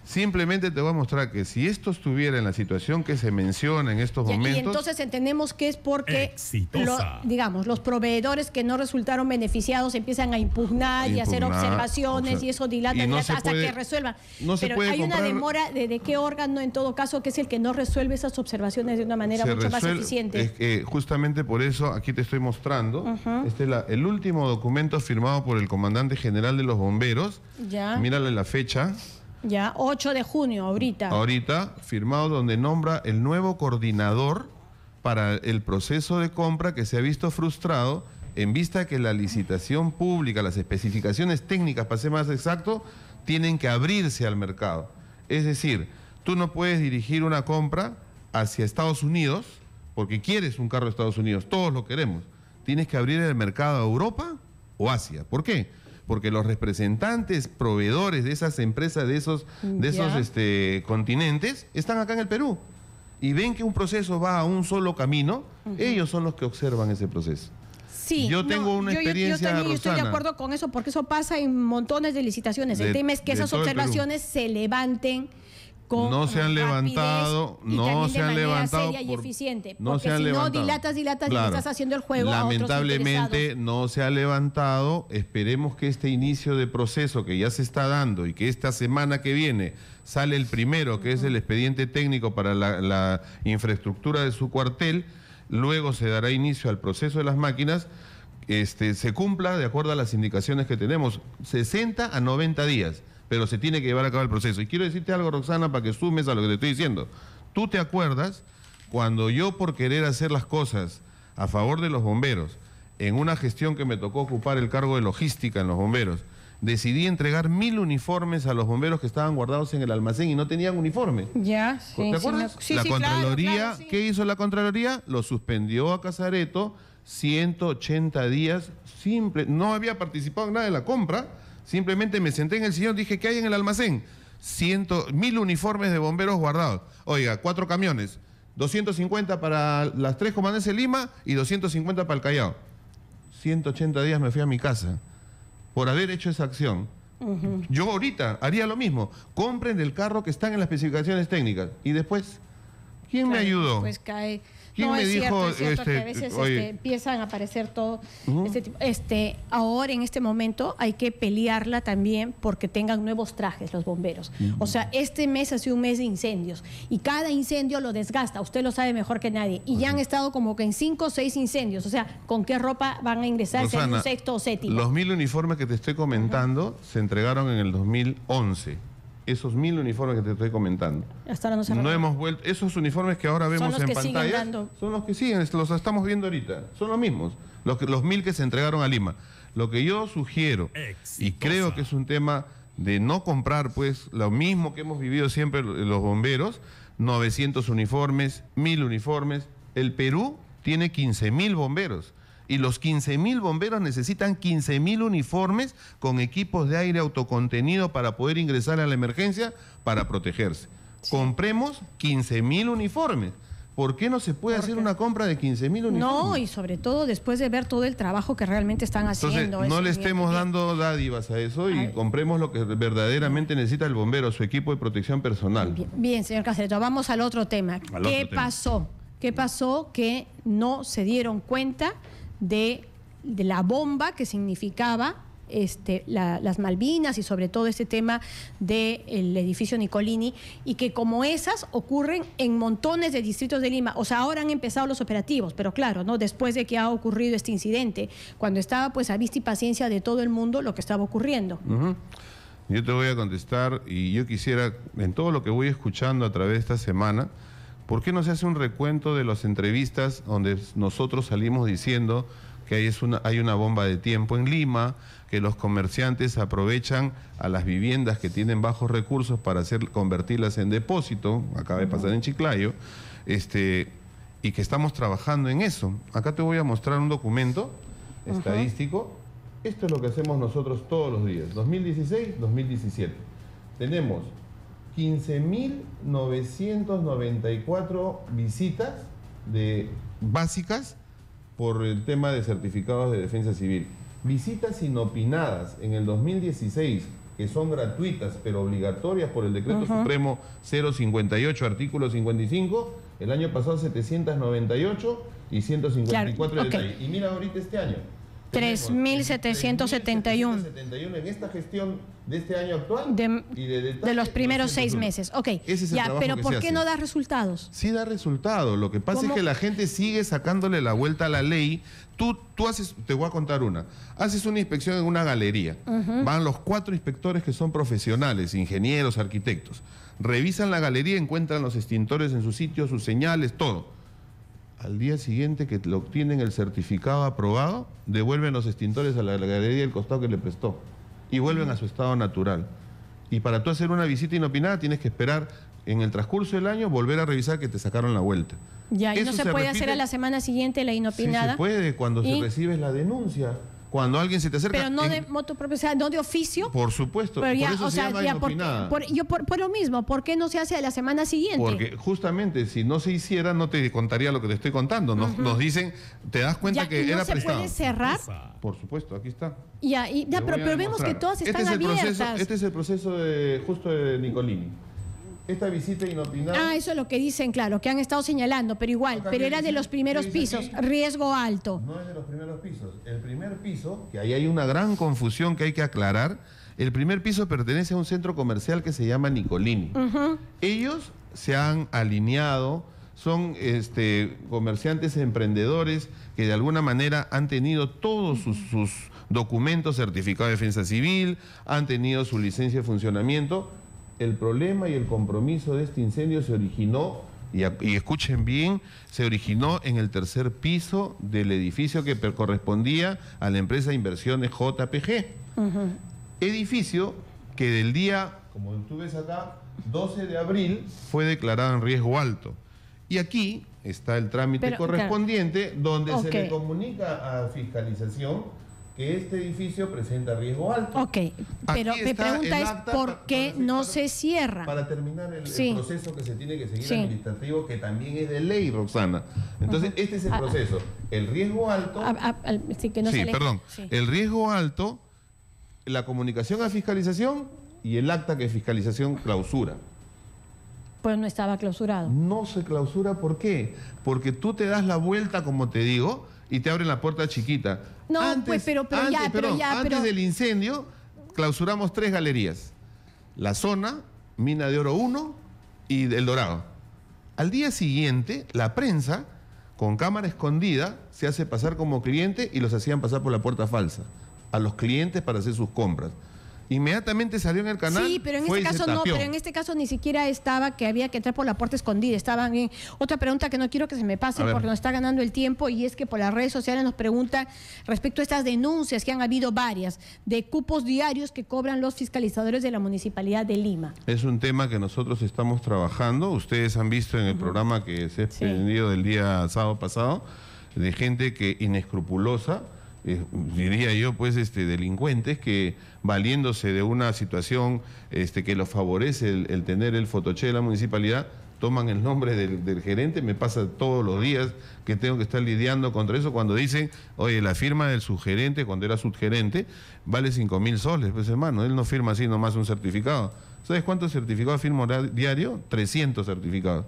simplemente te voy a mostrar que si esto estuviera en la situación que se menciona en estos momentos... Y entonces entendemos que es porque, los proveedores que no resultaron beneficiados empiezan a impugnar y a hacer observaciones y eso dilata hasta que resuelvan. Pero hay una demora de qué órgano en todo caso que es el que no resuelve esas observaciones de una manera mucho más eficiente. Justamente por eso aquí te estoy mostrando, este es el último documento firmado por el comandante general de los bomberos. Mírale la fecha. 8 de junio, ahorita. Ahorita, firmado donde nombra el nuevo coordinador para el proceso de compra que se ha visto frustrado en vista que la licitación pública, las especificaciones técnicas, para ser más exacto, tienen que abrirse al mercado. Es decir, tú no puedes dirigir una compra hacia Estados Unidos porque quieres un carro de Estados Unidos, todos lo queremos. Tienes que abrir el mercado a Europa o Asia. ¿Por qué? Porque los representantes, proveedores de esas empresas, de esos continentes, están acá en el Perú. Y ven que un proceso va a un solo camino, ellos son los que observan ese proceso. Sí, yo tengo una experiencia, yo también Rosana, estoy de acuerdo con eso, porque eso pasa en montones de licitaciones. El tema es que esas observaciones se levanten con no se han levantado, seria y eficiente, porque si no dilatas y estás haciendo el juego lamentablemente a otros no se ha levantado. Esperemos que este inicio de proceso que ya se está dando y que esta semana que viene sale el primero, que es el expediente técnico para la infraestructura de su cuartel, luego se dará inicio al proceso de las máquinas, se cumpla de acuerdo a las indicaciones que tenemos, 60 a 90 días, pero se tiene que llevar a cabo el proceso. Y quiero decirte algo, Roxana, para que sumes a lo que te estoy diciendo. ¿Tú te acuerdas cuando yo, por querer hacer las cosas a favor de los bomberos, en una gestión que me tocó ocupar el cargo de logística en los bomberos, decidí entregar 1000 uniformes a los bomberos que estaban guardados en el almacén y no tenían uniforme? Ya, sí. ¿Te acuerdas? Sí, la Contraloría, claro, sí. ¿Qué hizo la Contraloría? Lo suspendió a Casareto 180 días, no había participado en nada de la compra, simplemente me senté en el sillón, dije, ¿qué hay en el almacén? 1000 uniformes de bomberos guardados. Oiga, 4 camiones, 250 para las 3 comandancias de Lima y 250 para el Callao. 180 días me fui a mi casa por haber hecho esa acción. Yo ahorita haría lo mismo. Compren el carro que están en las especificaciones técnicas. Y después, ¿quién me ayudó? Pues cae. ¿Quién me dijo, es cierto que a veces empiezan a aparecer todo este tipo. Ahora, en este momento, hay que pelearla también porque tengan nuevos trajes los bomberos. O sea, este mes ha sido un mes de incendios y cada incendio lo desgasta. Usted lo sabe mejor que nadie. Y ya han estado como que en 5 o 6 incendios. O sea, ¿con qué ropa van a ingresar si hay un sexto o séptimo? Los 1000 uniformes que te estoy comentando se entregaron en el 2011. Esos 1000 uniformes que te estoy comentando. Hasta ahora no hemos vuelto. Esos uniformes que ahora vemos en pantalla son los que siguen, los estamos viendo ahorita. Son los mismos, los 1000 que se entregaron a Lima. Lo que yo sugiero, y creo que es un tema de no comprar, pues, lo mismo que hemos vivido siempre los bomberos, 900 uniformes, 1000 uniformes. El Perú tiene 15.000 bomberos. Y los 15.000 bomberos necesitan 15.000 uniformes con equipos de aire autocontenido para poder ingresar a la emergencia para protegerse. Sí. Compremos 15.000 uniformes. ¿Por qué no se puede hacer una compra de 15.000 uniformes? No, y sobre todo después de ver todo el trabajo que realmente están haciendo. Entonces, no le estemos dando dádivas a eso y compremos lo que verdaderamente necesita el bombero, su equipo de protección personal. Bien, señor Casareto, vamos al otro tema. ¿Qué pasó? ¿Qué pasó que no se dieron cuenta de la bomba que significaba las Malvinas y sobre todo este tema del edificio Nicolini, y que como esas ocurren en montones de distritos de Lima? O sea, ahora han empezado los operativos, pero claro, ¿no? Después de que ha ocurrido este incidente, cuando estaba pues a vista y paciencia de todo el mundo lo que estaba ocurriendo. Yo te voy a contestar, y yo quisiera, en todo lo que voy escuchando a través de esta semana, ¿por qué no se hace un recuento de las entrevistas donde nosotros salimos diciendo que hay una bomba de tiempo en Lima, que los comerciantes aprovechan a las viviendas que tienen bajos recursos para convertirlas en depósito? Acaba de pasar en Chiclayo, y que estamos trabajando en eso. Acá te voy a mostrar un documento estadístico. Esto es lo que hacemos nosotros todos los días, 2016-2017. Tenemos 15.994 visitas básicas por el tema de certificados de defensa civil. Visitas inopinadas en el 2016, que son gratuitas pero obligatorias por el Decreto Supremo 058, artículo 55, el año pasado 798 y 154 Y mira ahorita este año. 3.771 en esta gestión de este año actual de los primeros 6 meses. Ok, pero ¿por qué no da resultados? Sí da resultados. Lo que pasa es que la gente sigue sacándole la vuelta a la ley. Tú haces, te voy a contar haces una inspección en una galería. Van los 4 inspectores que son profesionales, ingenieros, arquitectos. Revisan la galería, encuentran los extintores en su sitio, sus señales, todo. Al día siguiente que lo obtienen el certificado aprobado, devuelven los extintores a la galería del costado que le prestó y vuelven a su estado natural. Y para tú hacer una visita inopinada tienes que esperar en el transcurso del año volver a revisar que te sacaron la vuelta. Ya, ¿y no se puede hacer a la semana siguiente la inopinada? Sí se puede, cuando se recibe la denuncia. Cuando alguien se te acerca... Pero no de moto propio, o sea, no de oficio. Por supuesto, pero ya, por eso se llama inopinada. Por lo mismo, ¿por qué no se hace a la semana siguiente? Porque justamente si no se hiciera, no te contaría lo que te estoy contando. Nos dicen, te das cuenta que era prestado. ¿No se puede cerrar? Por supuesto, aquí está. Pero vemos que todas están abiertas. Este es el proceso justo de Nicolini. Esta visita inopinada... eso es lo que dicen, claro, que han estado señalando, pero igual, pero era de los primeros pisos, riesgo alto. No es de los primeros pisos. El primer piso, que ahí hay una gran confusión que hay que aclarar, el primer piso pertenece a un centro comercial que se llama Nicolini. Ellos se han alineado, son comerciantes emprendedores que de alguna manera han tenido todos sus documentos, certificado de defensa civil, han tenido su licencia de funcionamiento. El problema y el compromiso de este incendio se originó, y escuchen bien, se originó en el tercer piso del edificio que correspondía a la empresa de inversiones JPG. Edificio que del día, como tú ves acá, 12 de abril fue declarado en riesgo alto. Y aquí está el trámite correspondiente, donde se le comunica a fiscalización que este edificio presenta riesgo alto. Ok, pero mi pregunta es ¿por qué no se cierra? Para terminar el proceso que se tiene que seguir administrativo, que también es de ley, Roxana. Entonces, este es el proceso. El riesgo alto... El riesgo alto, la comunicación a fiscalización y el acta que fiscalización clausura. Pues no estaba clausurado. No se clausura, ¿por qué? Porque tú te das la vuelta, como te digo, y te abren la puerta chiquita. No, antes del incendio, clausuramos 3 galerías. La Zona, Mina de Oro 1 y El Dorado. Al día siguiente, la prensa, con cámara escondida, se hace pasar como cliente y los hacían pasar por la puerta falsa a los clientes para hacer sus compras. Inmediatamente salió en el canal. Sí, pero en este caso no, pero en este caso ni siquiera estaba que había que entrar por la puerta escondida. Estaban en otra pregunta que no quiero que se me pase porque nos está ganando el tiempo, y es que por las redes sociales nos preguntan respecto a estas denuncias, que han habido varias, de cupos diarios que cobran los fiscalizadores de la Municipalidad de Lima. Es un tema que nosotros estamos trabajando. Ustedes han visto en el programa que se ha extendido del día sábado pasado, de gente que inescrupulosa, diría yo, pues delincuentes que, valiéndose de una situación que los favorece el tener el fotoché de la municipalidad, toman el nombre del gerente. Me pasa todos los días que tengo que estar lidiando contra eso, cuando dicen, oye, la firma del subgerente, cuando era subgerente, vale 5.000 soles, pues hermano, él no firma así nomás un certificado. ¿Sabes cuántos certificados firma diario? 300 certificados.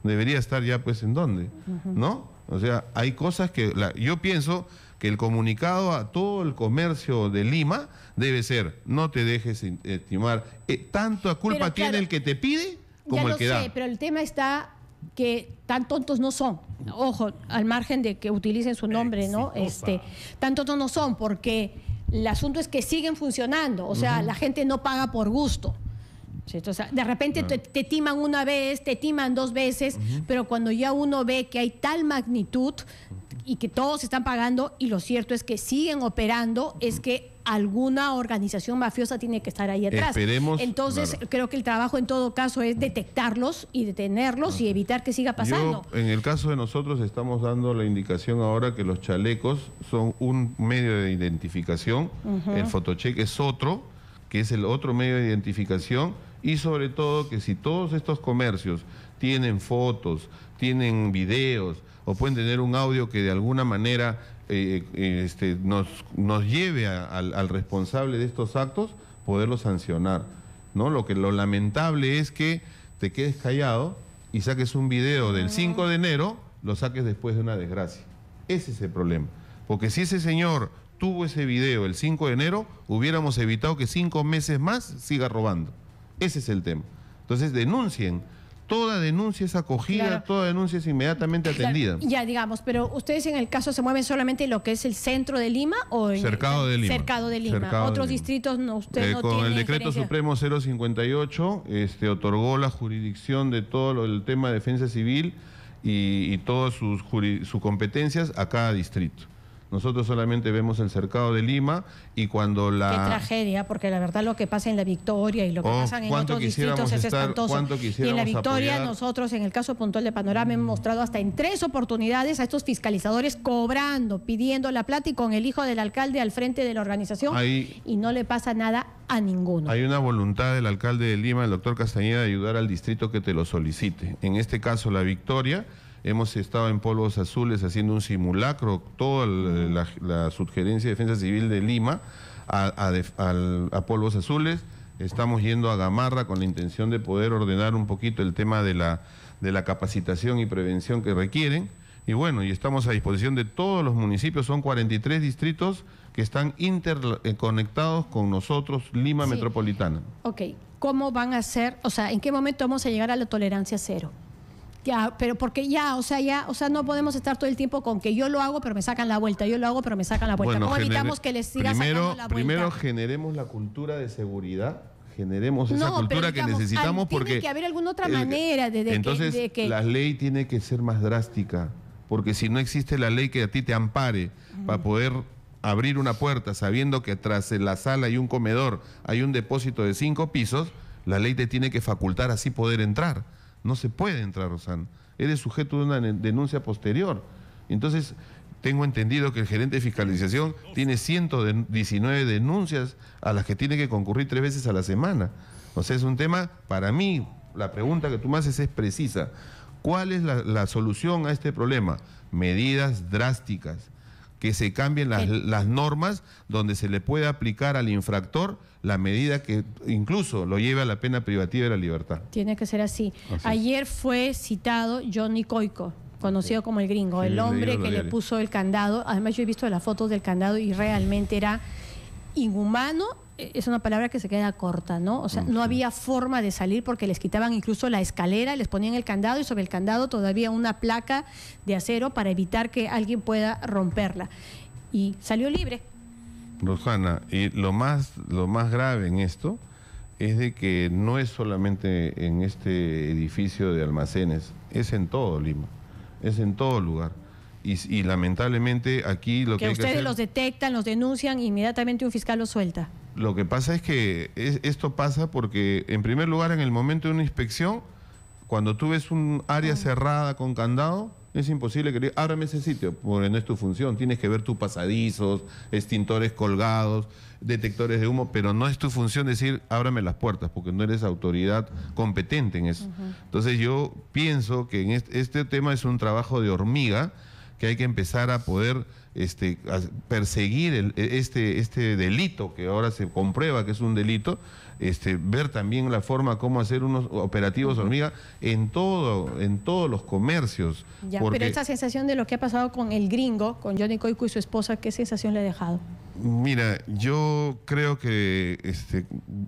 Debería estar ya, pues, ¿en dónde? ¿No? O sea, hay cosas que... yo pienso que el comunicado a todo el comercio de Lima debe ser: no te dejes estimar. Tanta culpa tiene el que te pide como el que da. Ya lo sé, pero el tema está que tan tontos no son. Ojo, al margen de que utilicen su nombre, ¿no? Tan tontos no son, porque el asunto es que siguen funcionando. O sea, la gente no paga por gusto. O sea, de repente te timan una vez, te timan 2 veces, pero cuando ya uno ve que hay tal magnitud y que todos están pagando, y lo cierto es que siguen operando, es que alguna organización mafiosa tiene que estar ahí atrás. Entonces, creo que el trabajo en todo caso es detectarlos y detenerlos y evitar que siga pasando. En el caso de nosotros estamos dando la indicación ahora que los chalecos son un medio de identificación, el fotocheck es otro, que es el otro medio de identificación, y sobre todo que si todos estos comercios tienen fotos, tienen videos, o pueden tener un audio que de alguna manera nos lleve al responsable de estos actos, poderlo sancionar, ¿no? Lo lamentable es que te quedes callado y saques un video del 5 de enero, lo saques después de una desgracia. Ese es el problema. Porque si ese señor tuvo ese video el 5 de enero, hubiéramos evitado que 5 meses más siga robando. Ese es el tema. Entonces, denuncien. Toda denuncia es acogida, toda denuncia es inmediatamente atendida. Ya, digamos, pero ustedes en el caso se mueven solamente en lo que es el centro de Lima o en Cercado de Lima. Cercado de Lima. Otros distritos no, usted no tiene. Con el decreto supremo 058 otorgó la jurisdicción de todo el tema de defensa civil y todas sus competencias a cada distrito. Nosotros solamente vemos el Cercado de Lima, y cuando la... Qué tragedia, porque la verdad lo que pasa en La Victoria y lo que pasa en otros distritos es espantoso. Y en La Victoria nosotros, en el caso puntual de Panorama, hemos mostrado hasta en 3 oportunidades a estos fiscalizadores cobrando, pidiendo la plata, y con el hijo del alcalde al frente de la organización, y no le pasa nada a ninguno. Hay una voluntad del alcalde de Lima, el doctor Castañeda, de ayudar al distrito que te lo solicite. En este caso, La Victoria... Hemos estado en Polvos Azules haciendo un simulacro, toda la Subgerencia de Defensa Civil de Lima a Polvos Azules. Estamos yendo a Gamarra con la intención de poder ordenar un poquito el tema de la capacitación y prevención que requieren. Y bueno, y estamos a disposición de todos los municipios. Son 43 distritos que están interconectados con nosotros, Lima Metropolitana. Ok, ¿cómo van a hacer? O sea, ¿en qué momento vamos a llegar a la tolerancia cero? Ya, pero porque ya, o sea, no podemos estar todo el tiempo con que yo lo hago, pero me sacan la vuelta, yo lo hago, pero me sacan la vuelta. Bueno, ¿Cómo evitamos que les siga sacando la vuelta? Primero generemos la cultura de seguridad, generemos esa cultura que necesitamos porque... Tiene que haber alguna otra manera de que... la ley tiene que ser más drástica, porque si no existe la ley que a ti te ampare para poder abrir una puerta sabiendo que tras la sala y un comedor hay un depósito de 5 pisos, la ley te tiene que facultar así poder entrar. No se puede entrar, Rosana. Eres sujeto de una denuncia posterior. Entonces, tengo entendido que el gerente de fiscalización tiene 119 denuncias a las que tiene que concurrir 3 veces a la semana. O sea, es un tema, para mí, la pregunta que tú me haces es precisa. ¿Cuál es la solución a este problema? Medidas drásticas, que se cambien las normas donde se le pueda aplicar al infractor la medida que incluso lo lleve a la pena privativa de la libertad. Tiene que ser así. Ayer fue citado Johnny Coico, conocido como el gringo, el hombre que le puso el candado. Además, yo he visto las fotos del candado y realmente era inhumano. Es una palabra que se queda corta, ¿no? O sea, no había forma de salir porque les quitaban incluso la escalera, les ponían el candado y sobre el candado todavía una placa de acero para evitar que alguien pueda romperla. Y salió libre. Rosana, y lo más grave en esto es de que no es solamente en este edificio de almacenes, es en todo Lima, es en todo lugar. Y lamentablemente aquí lo que hay que ustedes hacer, los detectan, los denuncian, inmediatamente un fiscal los suelta. Lo que pasa es que esto pasa porque, en primer lugar, en el momento de una inspección, cuando tú ves un área cerrada con candado, es imposible que ábrame ese sitio, porque no es tu función. Tienes que ver tus pasadizos, extintores colgados, detectores de humo, pero no es tu función decir ábrame las puertas, porque no eres autoridad competente en eso. Entonces yo pienso que en este tema es un trabajo de hormiga, que hay que empezar a poder a perseguir este delito, que ahora se comprueba que es un delito, ver también la forma cómo hacer unos operativos hormiga en todos los comercios. Ya, pero esta sensación de lo que ha pasado con el gringo, con Johnny Coico y su esposa, ¿qué sensación le ha dejado? Mira, yo creo que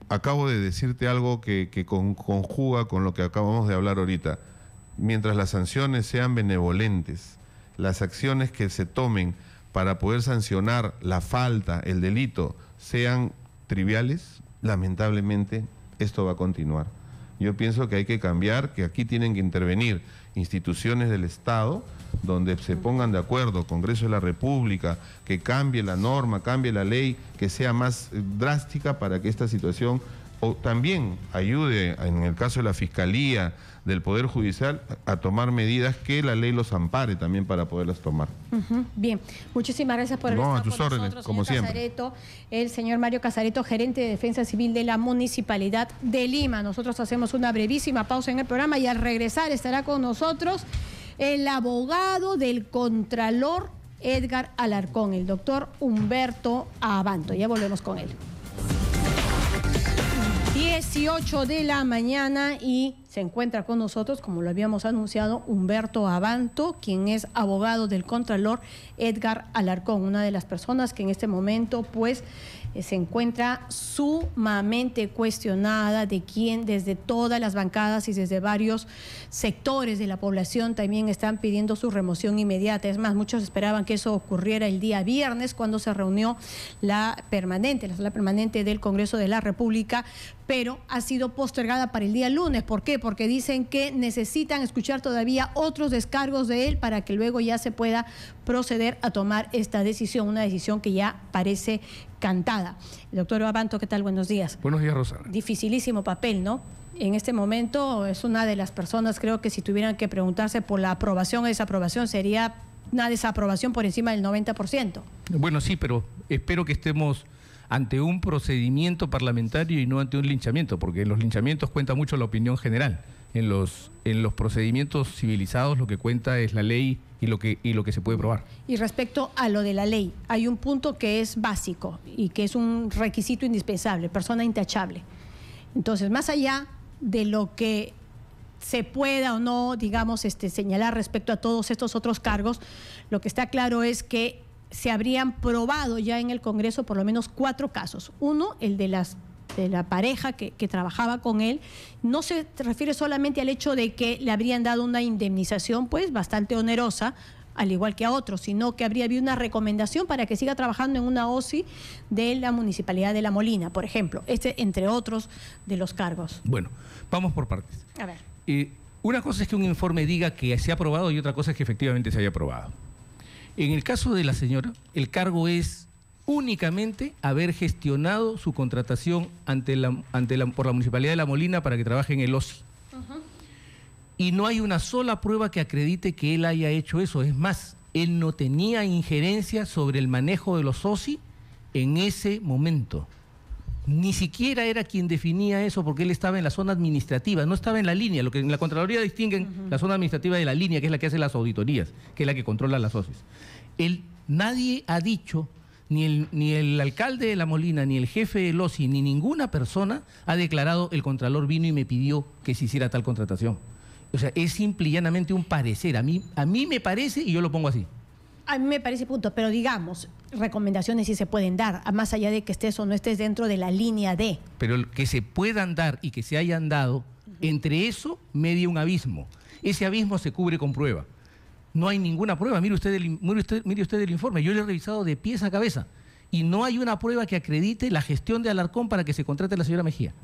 acabo de decirte algo que conjuga con lo que acabamos de hablar ahorita. Mientras las sanciones sean benevolentes, las acciones que se tomen para poder sancionar la falta, el delito, sean triviales, lamentablemente esto va a continuar. Yo pienso que hay que cambiar, que aquí tienen que intervenir instituciones del Estado, donde se pongan de acuerdo, Congreso de la República, que cambie la norma, cambie la ley, que sea más drástica para que esta situación también ayude, en el caso de la Fiscalía, del Poder Judicial, a tomar medidas que la ley los ampare también para poderlas tomar. Bien, muchísimas gracias por a tus órdenes, como siempre. Casareto, el señor Mario Casareto, gerente de Defensa Civil de la Municipalidad de Lima. Nosotros hacemos una brevísima pausa en el programa y al regresar estará con nosotros el abogado del Contralor Edgar Alarcón, el doctor Humberto Abanto. Ya volvemos con él. 18 de la mañana y se encuentra con nosotros, como lo habíamos anunciado, Humberto Abanto, quien es abogado del Contralor Edgar Alarcón, una de las personas que en este momento pues se encuentra sumamente cuestionada, de quien desde todas las bancadas y desde varios sectores de la población también están pidiendo su remoción inmediata. Es más, muchos esperaban que eso ocurriera el día viernes cuando se reunió la sala permanente del Congreso de la República, pero ha sido postergada para el día lunes. ¿Por qué? Porque dicen que necesitan escuchar todavía otros descargos de él para que luego ya se pueda proceder a tomar esta decisión, una decisión que ya parece cantada. Doctor Abanto, ¿qué tal? Buenos días. Buenos días, Rosana. Dificilísimo papel, ¿no? En este momento es una de las personas, creo que si tuvieran que preguntarse por la aprobación o desaprobación, sería una desaprobación por encima del 90%. Bueno, sí, pero espero que estemos ante un procedimiento parlamentario y no ante un linchamiento, porque en los linchamientos cuenta mucho la opinión general. En los procedimientos civilizados lo que cuenta es la ley y lo que se puede probar. Y respecto a lo de la ley, hay un punto que es básico y que es un requisito indispensable, persona intachable. Entonces, más allá de lo que se pueda o no, digamos, señalar respecto a todos estos otros cargos, lo que está claro es que se habrían probado ya en el Congreso por lo menos 4 casos. Uno, el de las la pareja que trabajaba con él, no se refiere solamente al hecho de que le habrían dado una indemnización pues bastante onerosa, al igual que a otros, sino que habría habido una recomendación para que siga trabajando en una OSI de la Municipalidad de La Molina, por ejemplo, entre otros de los cargos. Bueno, vamos por partes. A ver. Una cosa es que un informe diga que se ha aprobado y otra cosa es que efectivamente se haya aprobado. En el caso de la señora, el cargo es únicamente haber gestionado su contratación por la Municipalidad de La Molina para que trabaje en el OSI. Y no hay una sola prueba que acredite que él haya hecho eso. Es más, él no tenía injerencia sobre el manejo de los OSI en ese momento. Ni siquiera era quien definía eso porque él estaba en la zona administrativa, no estaba en la línea. Lo que en la Contraloría distinguen la zona administrativa de la línea, que es la que hace las auditorías, que es la que controla las OSIs. Nadie ha dicho, ni el alcalde de La Molina, ni el jefe del OSI, ni ninguna persona ha declarado el contralor vino y me pidió que se hiciera tal contratación. O sea, es simple y llanamente un parecer. A mí me parece y yo lo pongo así. A mí me parece punto, pero digamos, recomendaciones sí se pueden dar, más allá de que estés o no estés dentro de la línea D. Pero que se puedan dar y que se hayan dado, entre eso media un abismo. Ese abismo se cubre con prueba. No hay ninguna prueba. Mire usted el informe. Yo lo he revisado de pies a cabeza y no hay una prueba que acredite la gestión de Alarcón para que se contrate a la señora Mejía.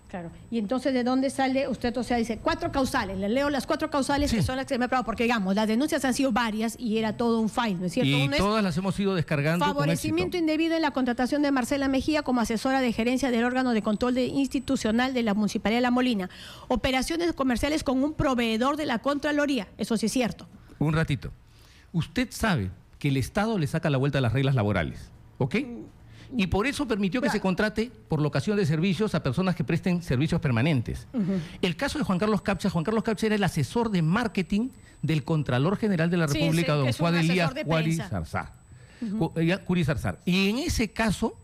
Claro. Y entonces, ¿de dónde sale usted? O sea, dice 4 causales. Le leo las 4 causales que son las que me he probado, porque digamos, las denuncias han sido varias y era todo un file, ¿no es cierto? Y todas las hemos ido descargando. Favorecimiento indebido en la contratación de Marcela Mejía como asesora de gerencia del órgano de control institucional de la Municipalidad de La Molina. Operaciones comerciales con un proveedor de la Contraloría. Eso sí es cierto. Un ratito. Usted sabe que el Estado le saca la vuelta a las reglas laborales, ¿ok? Y por eso permitió que se contrate por locación de servicios a personas que presten servicios permanentes. El caso de Juan Carlos Captcha era el asesor de marketing del Contralor General de la República, don Juan Elías Curi Zarzar. Y en ese caso,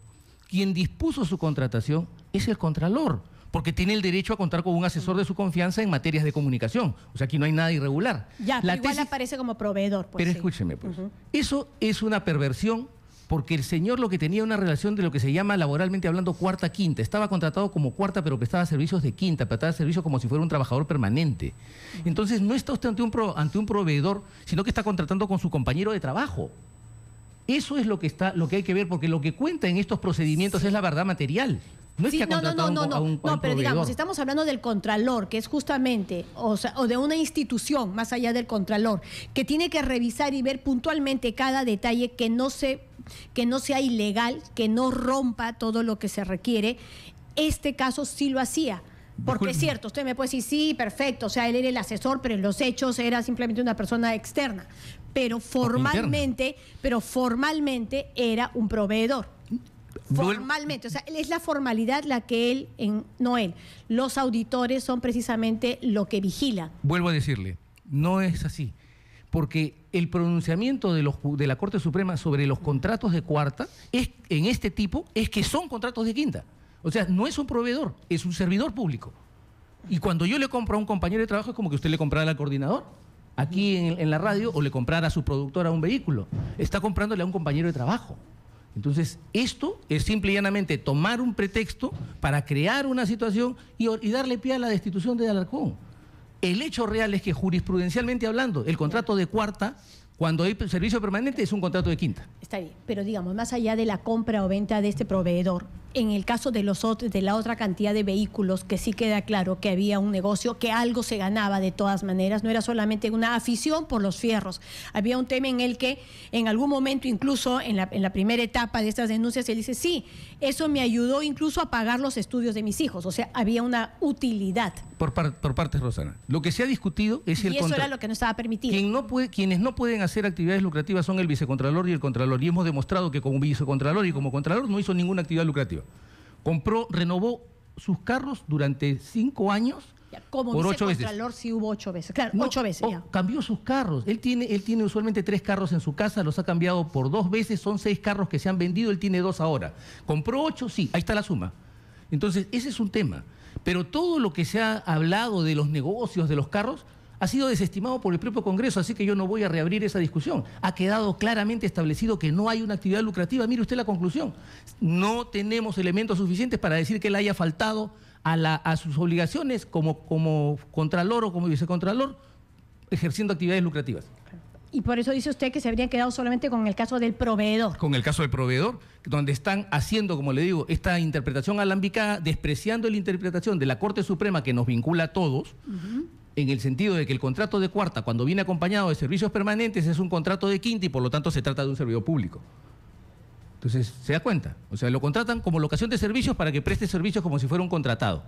quien dispuso su contratación es el Contralor, porque tiene el derecho a contar con un asesor de su confianza en materias de comunicación. O sea, aquí no hay nada irregular. Ya, pero igual aparece como proveedor. Pues, pero escúcheme, pues. Eso es una perversión. Porque el señor lo que tenía una relación de lo que se llama laboralmente hablando cuarta-quinta. Estaba contratado como cuarta, pero prestaba servicios de quinta, prestaba servicios como si fuera un trabajador permanente. Entonces no está usted ante un proveedor, sino que está contratando con su compañero de trabajo. Eso es lo que hay que ver, porque lo que cuenta en estos procedimientos es la verdad material. No es que ha contratado a un pero proveedor. Digamos, estamos hablando del Contralor, que es justamente, o de una institución más allá del Contralor, que tiene que revisar y ver puntualmente cada detalle que no sea ilegal, que no rompa todo lo que se requiere. Este caso sí lo hacía. Porque es cierto, usted me puede decir, sí, perfecto, o sea, él era el asesor, pero en los hechos era simplemente una persona externa. Pero formalmente era un proveedor. Formalmente, o sea, es la formalidad la que los auditores son precisamente lo que vigilan. Vuelvo a decirle, no es así, porque el pronunciamiento de la Corte Suprema sobre los contratos de cuarta en este tipo es que son contratos de quinta. O sea, no es un proveedor, es un servidor público. Y cuando yo le compro a un compañero de trabajo es como que usted le comprara al coordinador aquí en la radio o le comprara a su productora un vehículo. Está comprándole a un compañero de trabajo. Entonces, esto es simple y llanamente tomar un pretexto para crear una situación y darle pie a la destitución de Alarcón. El hecho real es que jurisprudencialmente hablando, el contrato de cuarta, cuando hay servicio permanente, es un contrato de quinta. Está bien, pero digamos, más allá de la compra o venta de este proveedor, en el caso de la otra cantidad de vehículos, que sí queda claro que había un negocio, que algo se ganaba de todas maneras, no era solamente una afición por los fierros. Había un tema en el que en algún momento, incluso en la primera etapa de estas denuncias, él dice, sí, eso me ayudó incluso a pagar los estudios de mis hijos. O sea, había una utilidad. Por partes, Rosana. Lo que se ha discutido es y eso era lo que no estaba permitido. Quienes no pueden hacer actividades lucrativas son el vicecontralor y el contralor. Y hemos demostrado que como vicecontralor y como contralor no hizo ninguna actividad lucrativa. Renovó sus carros durante 5 años como por 8 veces. Contralor sí hubo 8 veces. Claro, 8 veces ya. Cambió sus carros. Él tiene usualmente 3 carros en su casa, los ha cambiado por 2 veces, son 6 carros que se han vendido, él tiene 2 ahora. Compró 8, sí, ahí está la suma. Entonces, ese es un tema. Pero todo lo que se ha hablado de los negocios, de los carros, ha sido desestimado por el propio Congreso, así que yo no voy a reabrir esa discusión. Ha quedado claramente establecido que no hay una actividad lucrativa. Mire usted la conclusión. No tenemos elementos suficientes para decir que él haya faltado a sus obligaciones como contralor o como vicecontralor ejerciendo actividades lucrativas. Y por eso dice usted que se habrían quedado solamente con el caso del proveedor. Con el caso del proveedor, donde están haciendo, como le digo, esta interpretación alambicada, despreciando la interpretación de la Corte Suprema que nos vincula a todos, en el sentido de que el contrato de cuarta, cuando viene acompañado de servicios permanentes, es un contrato de quinta y por lo tanto se trata de un servidor público. Entonces, ¿se da cuenta? O sea, lo contratan como locación de servicios para que preste servicios como si fuera un contratado.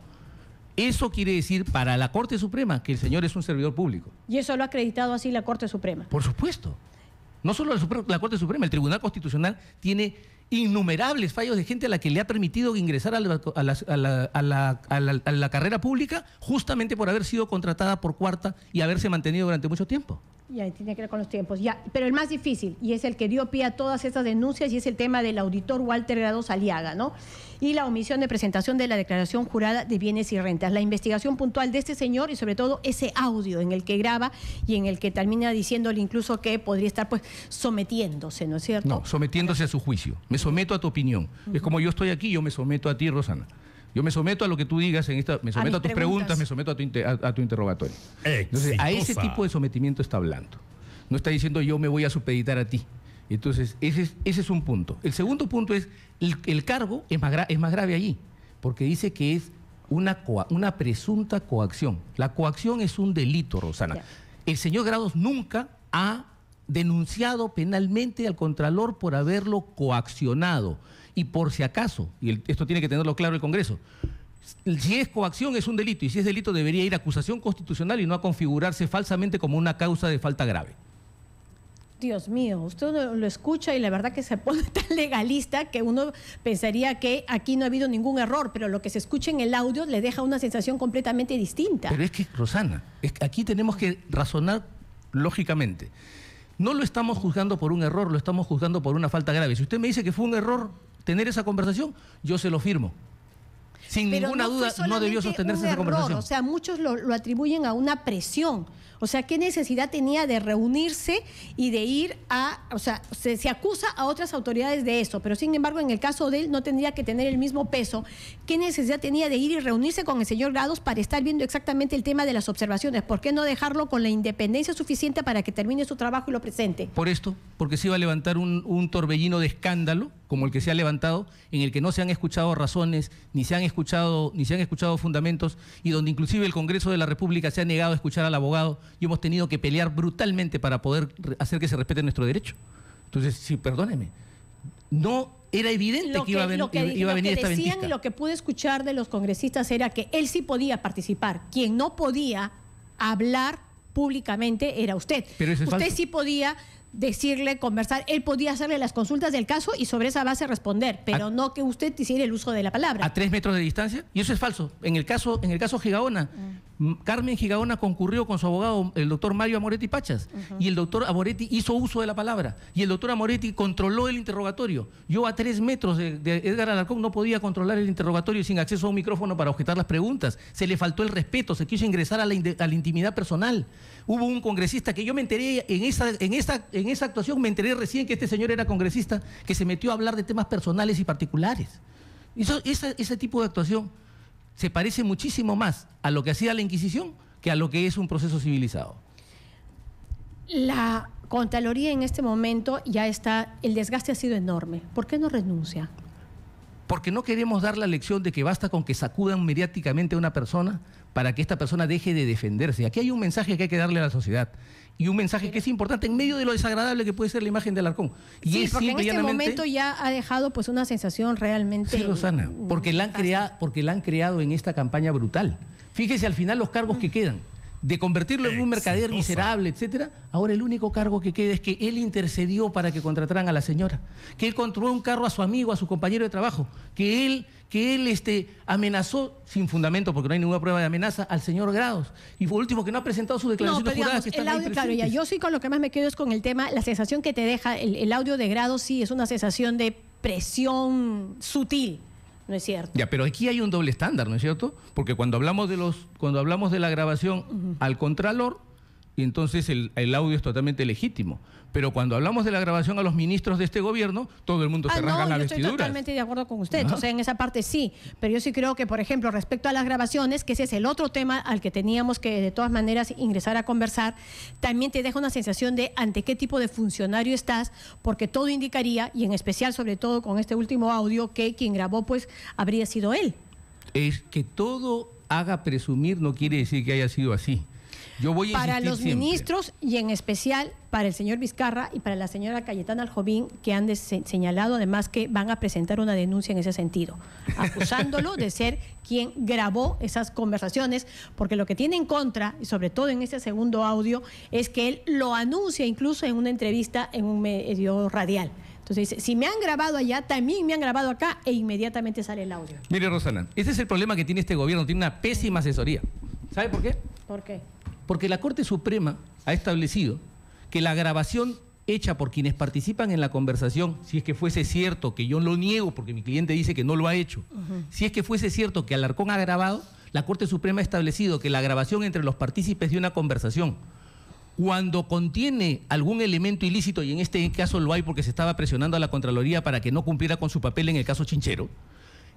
Eso quiere decir para la Corte Suprema que el señor es un servidor público. ¿Y eso lo ha acreditado así la Corte Suprema? Por supuesto. No solo la Corte Suprema, el Tribunal Constitucional tiene innumerables fallos de gente a la que le ha permitido ingresar a la carrera pública justamente por haber sido contratada por cuarta y haberse mantenido durante mucho tiempo. Ya, tiene que ver con los tiempos. Ya, pero el más difícil, y es el que dio pie a todas estas denuncias, y es el tema del auditor Walter Grados Aliaga, ¿no? Y la omisión de presentación de la declaración jurada de bienes y rentas. La investigación puntual de este señor y sobre todo ese audio en el que graba y en el que termina diciéndole incluso que podría estar pues sometiéndose, ¿no es cierto? No, sometiéndose a su juicio. Me someto a tu opinión. Es como yo estoy aquí, yo me someto a ti, Rosana. Yo me someto a lo que tú digas, me someto a tus preguntas, me someto a tu interrogatorio. Entonces, a ese tipo de sometimiento está hablando. No está diciendo yo me voy a supeditar a ti. Entonces, ese es un punto. El segundo punto es, el cargo es más grave allí, porque dice que es una presunta coacción. La coacción es un delito, Rosana. Ya. El señor Grados nunca ha denunciado penalmente al Contralor por haberlo coaccionado. Y por si acaso, y esto tiene que tenerlo claro el Congreso, si es coacción es un delito, y si es delito debería ir a acusación constitucional y no a configurarse falsamente como una causa de falta grave. Dios mío, usted lo escucha y la verdad que se pone tan legalista que uno pensaría que aquí no ha habido ningún error, pero lo que se escucha en el audio le deja una sensación completamente distinta. Pero es que, Rosana, aquí tenemos que razonar lógicamente. No lo estamos juzgando por un error, lo estamos juzgando por una falta grave. Si usted me dice que fue un error tener esa conversación, yo se lo firmo. Sin ninguna duda, no debió sostenerse esa conversación. O sea, muchos lo atribuyen a una presión. O sea, ¿qué necesidad tenía de reunirse y de ir a... O sea, se acusa a otras autoridades de eso, pero sin embargo, en el caso de él no tendría que tener el mismo peso. ¿Qué necesidad tenía de ir y reunirse con el señor Grados para estar viendo exactamente el tema de las observaciones? ¿Por qué no dejarlo con la independencia suficiente para que termine su trabajo y lo presente? Por esto, porque se iba a levantar un torbellino de escándalo, como el que se ha levantado, en el que no se han escuchado razones, ni se han escuchado fundamentos, y donde inclusive el Congreso de la República se ha negado a escuchar al abogado, y hemos tenido que pelear brutalmente para poder hacer que se respete nuestro derecho. Entonces, sí, perdóneme, no era evidente que iba a venir esta ventisca. Y lo que pude escuchar de los congresistas era que él sí podía participar. Quien no podía hablar públicamente era usted. Pero eso es usted falso. Sí podía decirle, conversar, él podía hacerle las consultas del caso y sobre esa base responder, pero no que usted hiciera el uso de la palabra. A 3 metros de distancia, y eso es falso. En el caso Gigaona, Carmen Gigaona concurrió con su abogado, el doctor Mario Amoretti Pachas, y el doctor Amoretti hizo uso de la palabra, y el doctor Amoretti controló el interrogatorio. Yo a 3 metros de Edgar Alarcón no podía controlar el interrogatorio sin acceso a un micrófono para objetar las preguntas. Se le faltó el respeto, se quiso ingresar a la intimidad personal. Hubo un congresista que yo me enteré en esa actuación, me enteré recién que este señor era congresista, que se metió a hablar de temas personales y particulares. Ese tipo de actuación se parece muchísimo más a lo que hacía la Inquisición que a lo que es un proceso civilizado. La Contraloría en este momento ya está, el desgaste ha sido enorme. ¿Por qué no renuncia? Porque no queremos dar la lección de que basta con que sacudan mediáticamente a una persona para que esta persona deje de defenderse. Aquí hay un mensaje que hay que darle a la sociedad y un mensaje que es importante en medio de lo desagradable que puede ser la imagen de Alarcón. Y sí, porque en este momento ya ha dejado pues una sensación realmente... Sí, Rosana, porque la han creado en esta campaña brutal. Fíjese al final los cargos que quedan. De convertirlo en un mercader miserable, etcétera, ahora el único cargo que queda es que él intercedió para que contrataran a la señora, que él controló un carro a su amigo, a su compañero de trabajo, que él amenazó sin fundamento, porque no hay ninguna prueba de amenaza, al señor Grados. Y por último, que no ha presentado su declaración de jurada, que están el audio, claro, ya, yo sí con lo que más me quedo es con el tema, la sensación que te deja el audio de Grados, sí, es una sensación de presión sutil. ¿No es cierto? Ya, pero aquí hay un doble estándar, ¿no es cierto? Porque cuando hablamos de la grabación al Contralor, y entonces el audio es totalmente legítimo. Pero cuando hablamos de la grabación a los ministros de este gobierno, todo el mundo se rasga la vestidura. Estoy totalmente de acuerdo con usted. O sea, en esa parte sí. Pero yo sí creo que, por ejemplo, respecto a las grabaciones, que ese es el otro tema al que teníamos que de todas maneras ingresar a conversar, también te deja una sensación de ante qué tipo de funcionario estás, porque todo indicaría, y en especial sobre todo con este último audio, que quien grabó pues habría sido él. Es que todo haga presumir no quiere decir que haya sido así. Yo voy a para los siempre. Ministros y en especial para el señor Vizcarra y para la señora Cayetana Aljobín, que han señalado además que van a presentar una denuncia en ese sentido, acusándolo de ser quien grabó esas conversaciones, porque lo que tiene en contra, y sobre todo en este segundo audio, es que él lo anuncia incluso en una entrevista en un medio radial. Entonces dice, si me han grabado allá, también me han grabado acá, e inmediatamente sale el audio. Mire, Rosana, ese es el problema que tiene este gobierno, tiene una pésima asesoría. ¿Sabe por qué? ¿Por qué? Porque la Corte Suprema ha establecido que la grabación hecha por quienes participan en la conversación, si es que fuese cierto, que yo lo niego porque mi cliente dice que no lo ha hecho, si es que fuese cierto que Alarcón ha grabado, la Corte Suprema ha establecido que la grabación entre los partícipes de una conversación, cuando contiene algún elemento ilícito, y en este caso lo hay porque se estaba presionando a la Contraloría para que no cumpliera con su papel en el caso Chinchero,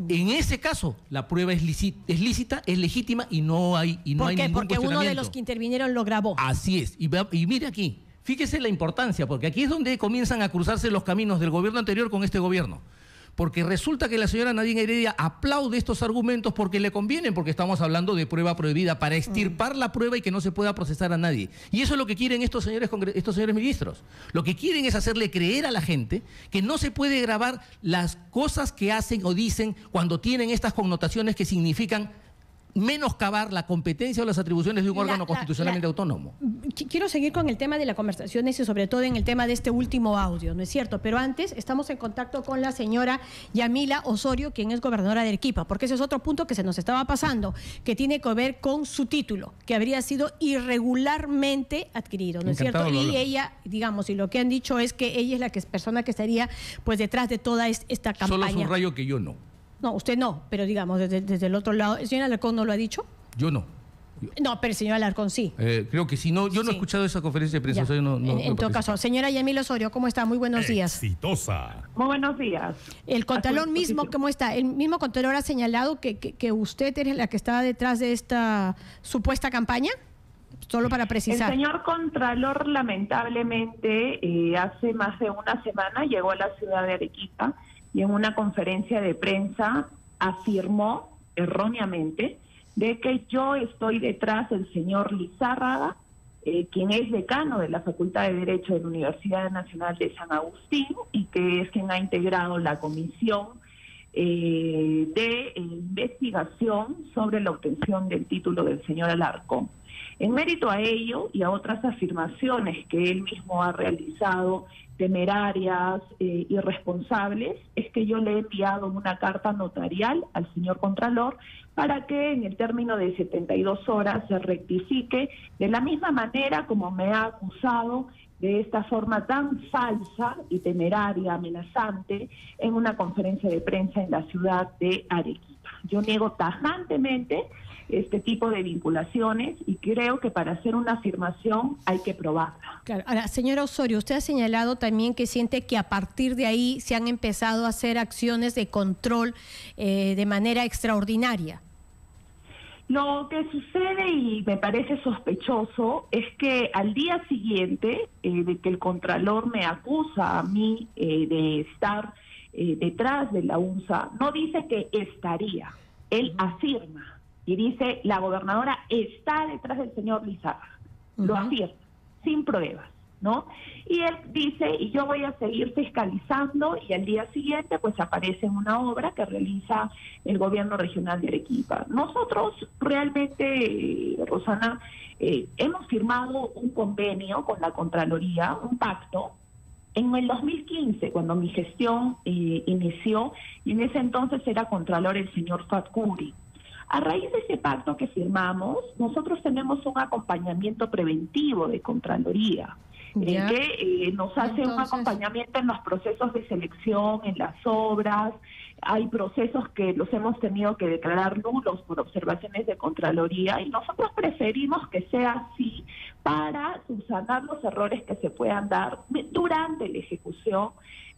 en ese caso la prueba es lícita, es legítima y no hay ningún cuestionamiento. Porque uno de los que intervinieron lo grabó. Así es. Y mire aquí, fíjese la importancia, porque aquí es donde comienzan a cruzarse los caminos del gobierno anterior con este gobierno. Porque resulta que la señora Nadine Heredia aplaude estos argumentos porque le convienen, porque estamos hablando de prueba prohibida, para extirpar la prueba y que no se pueda procesar a nadie. Y eso es lo que quieren estos señores ministros. Lo que quieren es hacerle creer a la gente que no se puede grabar las cosas que hacen o dicen cuando tienen estas connotaciones que significan menoscabar la competencia o las atribuciones de un órgano constitucionalmente autónomo. Quiero seguir con el tema de las conversaciones y sobre todo en el tema de este último audio, ¿no es cierto? Pero antes estamos en contacto con la señora Yamila Osorio, quien es gobernadora de Arequipa, porque ese es otro punto que se nos estaba pasando, que tiene que ver con su título, que habría sido irregularmente adquirido, ¿no es cierto? Y ella, digamos, y lo que han dicho es que ella es la persona que estaría pues detrás de toda esta campaña. Solo subrayo que yo no. No, usted no, pero digamos, desde el otro lado. ¿El señor Alarcón no lo ha dicho? Yo no. No, pero el señor Alarcón sí. Creo que sí. No, yo no he escuchado esa conferencia de prensa. En todo caso, señora Yamila Osorio, ¿cómo está? Muy buenos días. Exitosa. Muy buenos días. El Contralor mismo, ¿cómo está? El mismo Contralor ha señalado que usted es la que está detrás de esta supuesta campaña. Solo para precisar. El señor Contralor, lamentablemente, hace más de una semana llegó a la ciudad de Arequipa y en una conferencia de prensa afirmó erróneamente de que yo estoy detrás del señor Lizárraga, quien es decano de la Facultad de Derecho de la Universidad Nacional de San Agustín y que es quien ha integrado la comisión de investigación sobre la obtención del título del señor Alarcón. En mérito a ello y a otras afirmaciones que él mismo ha realizado, temerarias, irresponsables, es que yo le he enviado una carta notarial al señor Contralor para que en el término de 72 horas se rectifique de la misma manera como me ha acusado de esta forma tan falsa y temeraria, amenazante, en una conferencia de prensa en la ciudad de Arequipa. Yo niego tajantemente este tipo de vinculaciones y creo que para hacer una afirmación hay que probarla. Claro. Ahora, señora Osorio, usted ha señalado también que siente que a partir de ahí se han empezado a hacer acciones de control de manera extraordinaria. Lo que sucede y me parece sospechoso es que al día siguiente de que el Contralor me acusa a mí de estar detrás de la UNSA, no dice que estaría, él afirma. Y dice, la gobernadora está detrás del señor Lizárraga. Lo afirma, sin pruebas, ¿no? Y él dice, y yo voy a seguir fiscalizando, y al día siguiente pues aparece una obra que realiza el gobierno regional de Arequipa. Nosotros realmente, Rosana, hemos firmado un convenio con la Contraloría, un pacto, en el 2015, cuando mi gestión inició, y en ese entonces era Contralor el señor Fatcuri. A raíz de ese pacto que firmamos, nosotros tenemos un acompañamiento preventivo de Contraloría, que nos hace un acompañamiento en los procesos de selección, en las obras, hay procesos que los hemos tenido que declarar nulos por observaciones de Contraloría y nosotros preferimos que sea así para subsanar los errores que se puedan dar durante la ejecución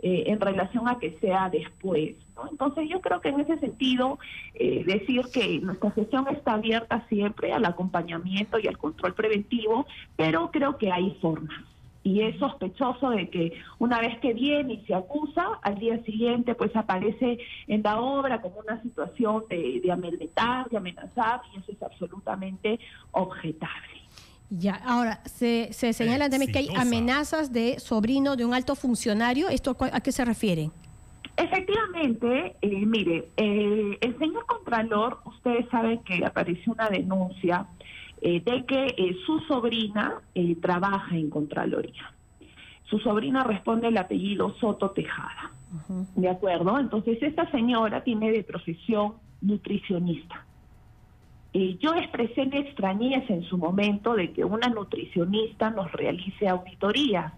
en relación a que sea después, ¿no? Entonces yo creo que en ese sentido decir que nuestra gestión está abierta siempre al acompañamiento y al control preventivo, pero creo que hay formas. Y es sospechoso de que una vez que viene y se acusa, al día siguiente pues aparece en la obra como una situación de amedrentar, de amenazar, y eso es absolutamente objetable. Ya, ahora, se señala también que hay amenazas de sobrino de un alto funcionario. ¿Esto a qué se refiere? Efectivamente, mire, el señor Contralor, ustedes saben que apareció una denuncia de que su sobrina trabaja en Contraloría. Su sobrina responde el apellido Soto Tejada. ¿De acuerdo? Entonces, esta señora tiene de profesión nutricionista. Yo expresé mi extrañeza en su momento de que una nutricionista nos realice auditorías,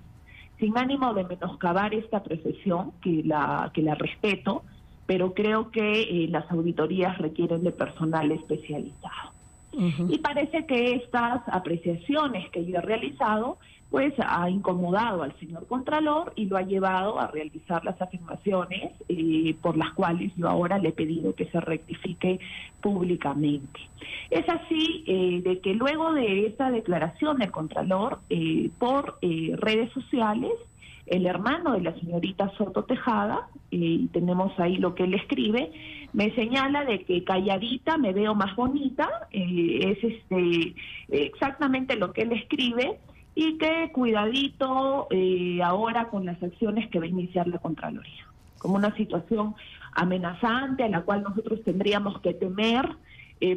sin ánimo de menoscabar esta profesión, que la respeto, pero creo que las auditorías requieren de personal especializado. Y parece que estas apreciaciones que yo he realizado pues ha incomodado al señor Contralor y lo ha llevado a realizar las afirmaciones por las cuales yo ahora le he pedido que se rectifique públicamente. Es así de que luego de esta declaración del Contralor por redes sociales, el hermano de la señorita Soto Tejada, y tenemos ahí lo que él escribe, me señala de que calladita me veo más bonita, es exactamente lo que él escribe, y que cuidadito ahora con las acciones que va a iniciar la Contraloría, como una situación amenazante a la cual nosotros tendríamos que temer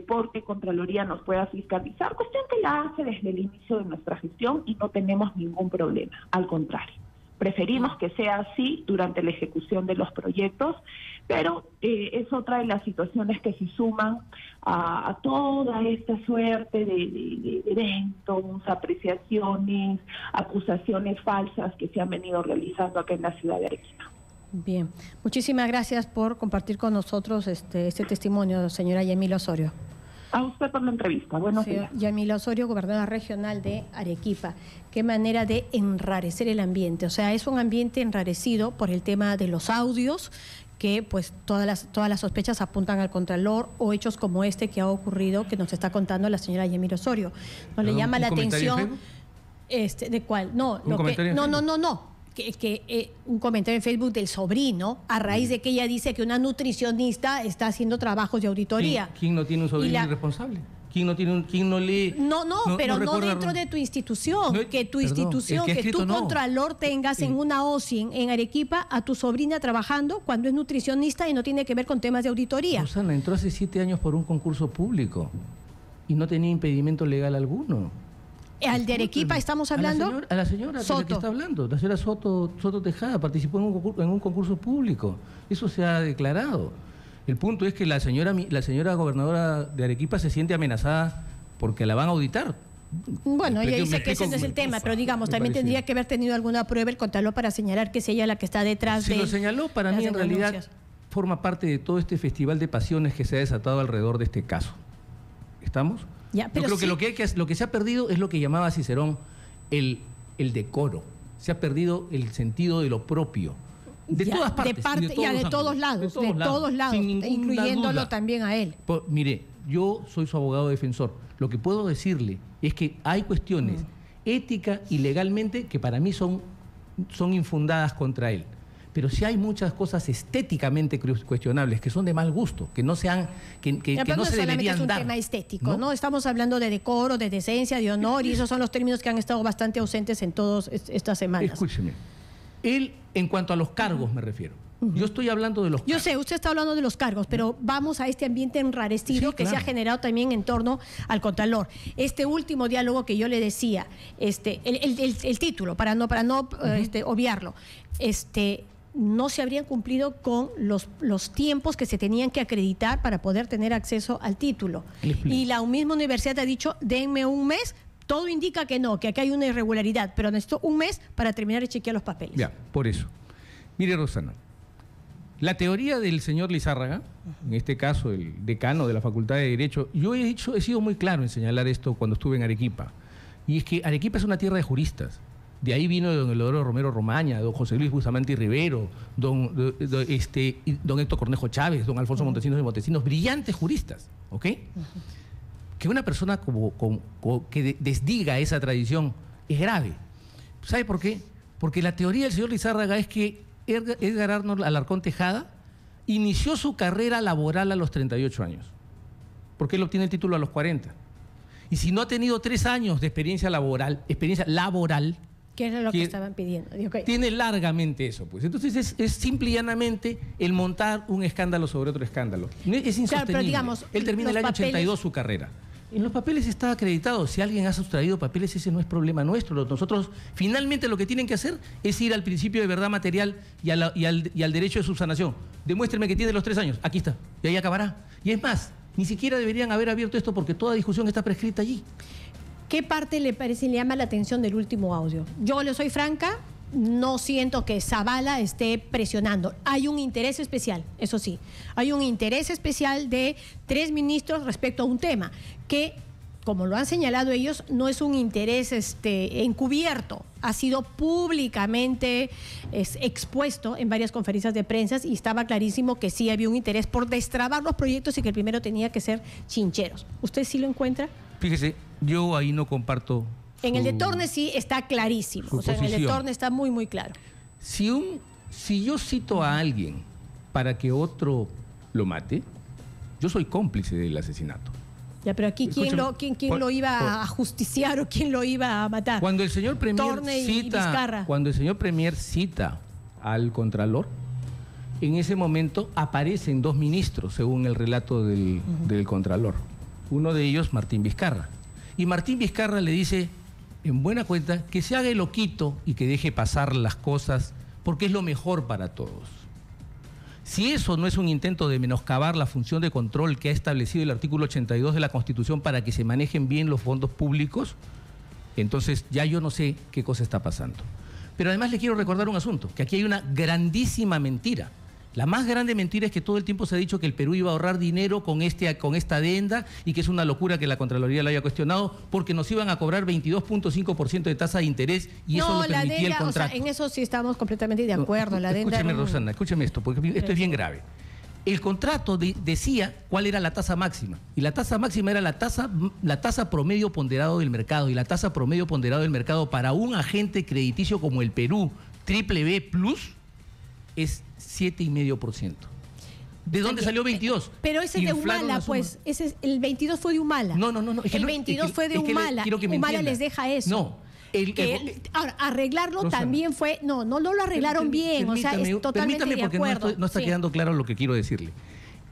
porque Contraloría nos pueda fiscalizar, cuestión que la hace desde el inicio de nuestra gestión y no tenemos ningún problema, al contrario. Preferimos que sea así durante la ejecución de los proyectos, pero es otra de las situaciones que se suman a toda esta suerte de eventos, apreciaciones, acusaciones falsas que se han venido realizando acá en la ciudad de Arequipa. Bien, muchísimas gracias por compartir con nosotros este testimonio, señora Yamila Osorio. A usted por la entrevista. Buenos días. Yamila Osorio, gobernadora regional de Arequipa. Qué manera de enrarecer el ambiente. O sea, es un ambiente enrarecido por el tema de los audios, que pues todas las sospechas apuntan al Contralor, o hechos como este que ha ocurrido, que nos está contando la señora Yamila Osorio. ¿No le llama la atención? ¿De cuál? No, no. Un comentario en Facebook del sobrino, a raíz de que ella dice que una nutricionista está haciendo trabajos de auditoría. ¿Quién no tiene un sobrino irresponsable? ¿Quién no lee? Pero no dentro de tu institución. Que tu institución, que tu Contralor tengas en una OSI en Arequipa a tu sobrina trabajando cuando es nutricionista y no tiene que ver con temas de auditoría. Rosana, entró hace 7 años por un concurso público y no tenía impedimento legal alguno. ¿Al de Arequipa estamos hablando? A la señora Soto. De la que está hablando. La señora Soto Tejada participó en un concurso público. Eso se ha declarado. El punto es que la señora gobernadora de Arequipa se siente amenazada porque la van a auditar. Bueno, ella dice que ese no es el tema, pero digamos, también tendría que haber tenido alguna prueba el Contralor para señalar que es ella la que está detrás de... Si lo señaló, para mí en realidad forma parte de todo este festival de pasiones que se ha desatado alrededor de este caso. ¿Estamos? Ya, pero yo creo que lo que se ha perdido es lo que llamaba Cicerón el decoro. Se ha perdido el sentido de lo propio. De todas partes. De todos lados, incluyéndolo también a él. Mire, yo soy su abogado defensor. Lo que puedo decirle es que hay cuestiones ética y legalmente que para mí son infundadas contra él. Pero sí hay muchas cosas estéticamente cuestionables que son de mal gusto, que no se deberían dar. Es un tema estético, ¿no? Estamos hablando de decoro, de decencia, de honor, y esos son los términos que han estado bastante ausentes en todas estas semanas. Escúcheme. Él, en cuanto a los cargos me refiero. Yo estoy hablando de los cargos. Yo sé, usted está hablando de los cargos, pero vamos a este ambiente enrarecido que se ha generado también en torno al Contralor. Este último diálogo que yo le decía, el título, para no obviarlo, no se habrían cumplido con los tiempos que se tenían que acreditar para poder tener acceso al título. Y la misma universidad ha dicho, denme un mes. Todo indica que no, que aquí hay una irregularidad, pero necesito un mes para terminar de chequear los papeles. Ya, por eso. Mire, Rosana, La teoría del señor Lizárraga, en este caso el decano de la Facultad de Derecho, yo he sido muy claro en señalar esto cuando estuve en Arequipa, y es que Arequipa es una tierra de juristas. De ahí vino don Eleodoro Romero Romaña, don José Luis Bustamante y Rivero, don Héctor Cornejo Chávez, don Alfonso Montesinos y Montesinos, brillantes juristas, ¿ok? Que una persona que desdiga esa tradición es grave. ¿Sabe por qué? Porque la teoría del señor Lizárraga es que Edgar Arnold Alarcón Tejada inició su carrera laboral a los 38 años, porque él obtiene el título a los 40. Y si no ha tenido 3 años de experiencia laboral, ¿qué era lo que estaban pidiendo? Okay. Tiene largamente eso, pues. Entonces es simple y llanamente el montar un escándalo sobre otro escándalo. Es insostenible. Claro, pero digamos, él termina el año 82 su carrera. En los papeles está acreditado. Si alguien ha sustraído papeles, ese no es problema nuestro. Nosotros, finalmente, lo que tienen que hacer es ir al principio de verdad material y al derecho de subsanación. Demuéstreme que tiene los 3 años. Aquí está. Y ahí acabará. Y es más, ni siquiera deberían haber abierto esto porque toda discusión está prescrita allí. ¿Qué parte le llama la atención del último audio? Yo le soy franca, no siento que Zavala esté presionando. Hay un interés especial, eso sí. Hay un interés especial de 3 ministros respecto a un tema que, como lo han señalado ellos, no es un interés encubierto. Ha sido públicamente expuesto en varias conferencias de prensa y estaba clarísimo que sí había un interés por destrabar los proyectos y que el primero tenía que ser Chincheros. ¿Usted sí lo encuentra? Fíjese, yo ahí no comparto. En el de Torne sí está clarísimo. O sea, en el de Torne está muy, muy claro. Si yo cito a alguien para que otro lo mate, yo soy cómplice del asesinato. Ya, pero aquí ¿quién lo iba a justiciar o quién lo iba a matar? Cuando el señor Premier cita al Contralor, en ese momento aparecen 2 ministros, según el relato del Contralor. Uno de ellos, Martín Vizcarra. Y Martín Vizcarra le dice, en buena cuenta, que se haga el loquito y que deje pasar las cosas porque es lo mejor para todos. Si eso no es un intento de menoscabar la función de control que ha establecido el artículo 82 de la Constitución para que se manejen bien los fondos públicos, entonces ya yo no sé qué cosa está pasando. Pero además le quiero recordar un asunto, que aquí hay una grandísima mentira. La más grande mentira es que todo el tiempo se ha dicho que el Perú iba a ahorrar dinero con esta adenda y que es una locura que la Contraloría lo haya cuestionado porque nos iban a cobrar 22.5% de tasa de interés y eso lo permitía el contrato. O sea, en eso sí estamos completamente de acuerdo. La adenda escúcheme, Rosana, escúcheme esto, porque esto es bien grave. El contrato decía cuál era la tasa máxima y la tasa máxima era la tasa promedio ponderado del mercado, y la tasa promedio ponderado del mercado para un agente crediticio como el Perú, BBB+, es 7,5%. ¿De dónde salió 22? Pero ese de Humala, pues. El 22 fue de Humala. No. El 22 fue de Humala. Humala les deja eso. No. Ahora, arreglarlo Rosana, también fue... No lo arreglaron bien. O sea, es totalmente de acuerdo. Permítame, porque no está quedando claro lo que quiero decirle.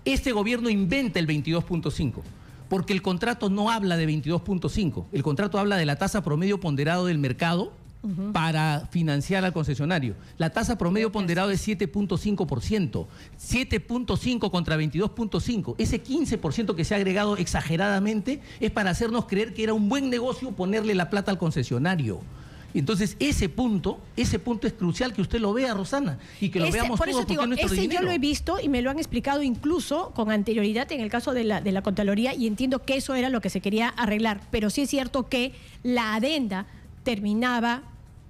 Este gobierno inventa el 22.5, porque el contrato no habla de 22.5. El contrato habla de la tasa promedio ponderado del mercado para financiar al concesionario. La tasa promedio ponderado es 7.5%. 7.5 contra 22.5. Ese 15% que se ha agregado exageradamente es para hacernos creer que era un buen negocio ponerle la plata al concesionario. Entonces, ese punto es crucial que usted lo vea, Rosana, y que lo veamos todos, porque es nuestro dinero. Yo lo he visto y me lo han explicado incluso con anterioridad en el caso de la Contraloría, y entiendo que eso era lo que se quería arreglar. Pero sí es cierto que la adenda terminaba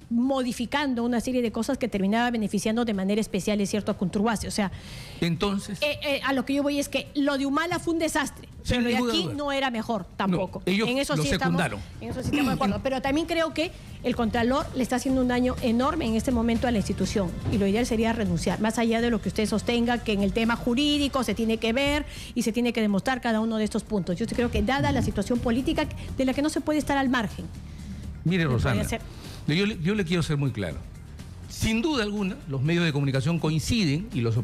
modificando una serie de cosas que terminaba beneficiando de manera especial en cierto conturbacio. O sea, entonces a lo que yo voy es que lo de Humala fue un desastre, pero de aquí no era mejor tampoco. No, ellos en eso lo sí secundaron. En eso sí estamos de acuerdo. Pero también creo que el Contralor le está haciendo un daño enorme en este momento a la institución, y lo ideal sería renunciar, más allá de lo que usted sostenga, que en el tema jurídico se tiene que ver y se tiene que demostrar cada uno de estos puntos. Yo creo que dada la situación política de la que no se puede estar al margen. Mire, Rosana, yo le quiero ser muy claro. Sin duda alguna, los medios de comunicación coinciden y los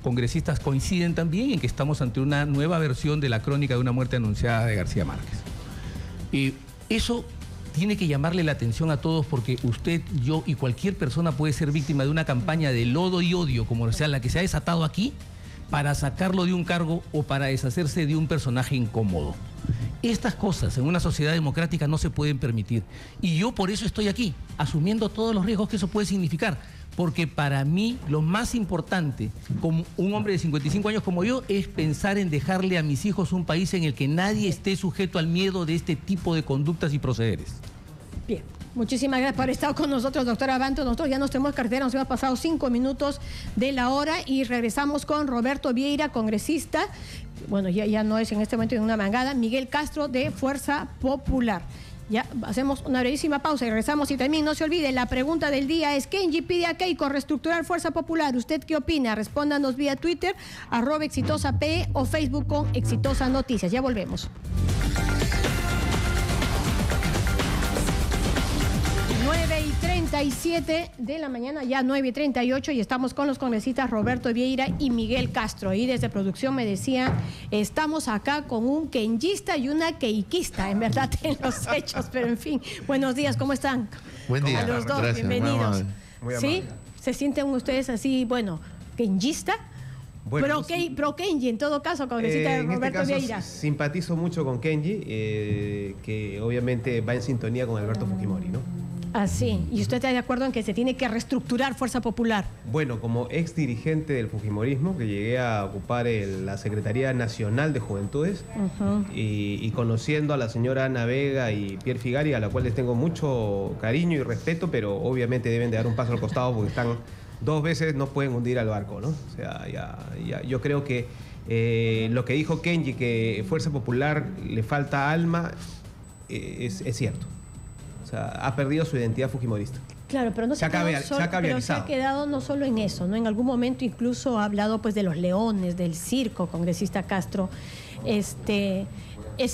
congresistas coinciden también en que estamos ante una nueva versión de la crónica de una muerte anunciada de García Márquez. Eso tiene que llamarle la atención a todos, porque usted, yo y cualquier persona puede ser víctima de una campaña de lodo y odio como sea la que se ha desatado aquí, para sacarlo de un cargo o para deshacerse de un personaje incómodo. Estas cosas en una sociedad democrática no se pueden permitir. Y yo por eso estoy aquí, asumiendo todos los riesgos que eso puede significar, porque para mí lo más importante, como un hombre de 55 años como yo, es pensar en dejarle a mis hijos un país en el que nadie esté sujeto al miedo de este tipo de conductas y procederes. Bien. Muchísimas gracias por haber estado con nosotros, doctora Abanto. Nosotros ya nos tenemos cartera, nos hemos pasado 5 minutos de la hora y regresamos con Roberto Vieira, congresista. Bueno, ya no es en este momento en una mangada. Miguel Castro, de Fuerza Popular. Ya hacemos una brevísima pausa y regresamos. Y también no se olvide, la pregunta del día es: Kenji pide a Keiko reestructurar Fuerza Popular. ¿Usted qué opina? Respóndanos vía Twitter, @exitosap o Facebook con Exitosa Noticias. Ya volvemos. 9:37 de la mañana, ya 9:38, y estamos con los congresistas Roberto Vieira y Miguel Castro. Y desde producción me decían, estamos acá con un kenjista y una keiquista, en verdad, en los hechos, pero en fin. Buenos días, ¿cómo están? Buen día. A los dos, gracias, bienvenidos. muy ¿Sí? ¿Se sienten ustedes así, bueno, kenjista? Bueno, pro Kenji, en todo caso, congresista Roberto Vieira. Simpatizo mucho con Kenji, que obviamente va en sintonía con Alberto Fujimori, ¿no? Así. ¿Y usted está de acuerdo en que se tiene que reestructurar Fuerza Popular? Bueno, como ex dirigente del Fujimorismo, que llegué a ocupar la Secretaría Nacional de Juventudes, y conociendo a la señora Ana Vega y Pierre Figari, a la cual les tengo mucho cariño y respeto, pero obviamente deben de dar un paso al costado porque están 2 veces, no pueden hundir al barco, ¿no? O sea, yo creo que lo que dijo Kenji, que Fuerza Popular le falta alma, es cierto. O sea, ha perdido su identidad fujimorista. Claro, pero no se ha quedado no solo en eso, ¿no? En algún momento incluso ha hablado pues de los leones, del circo, congresista Castro. Es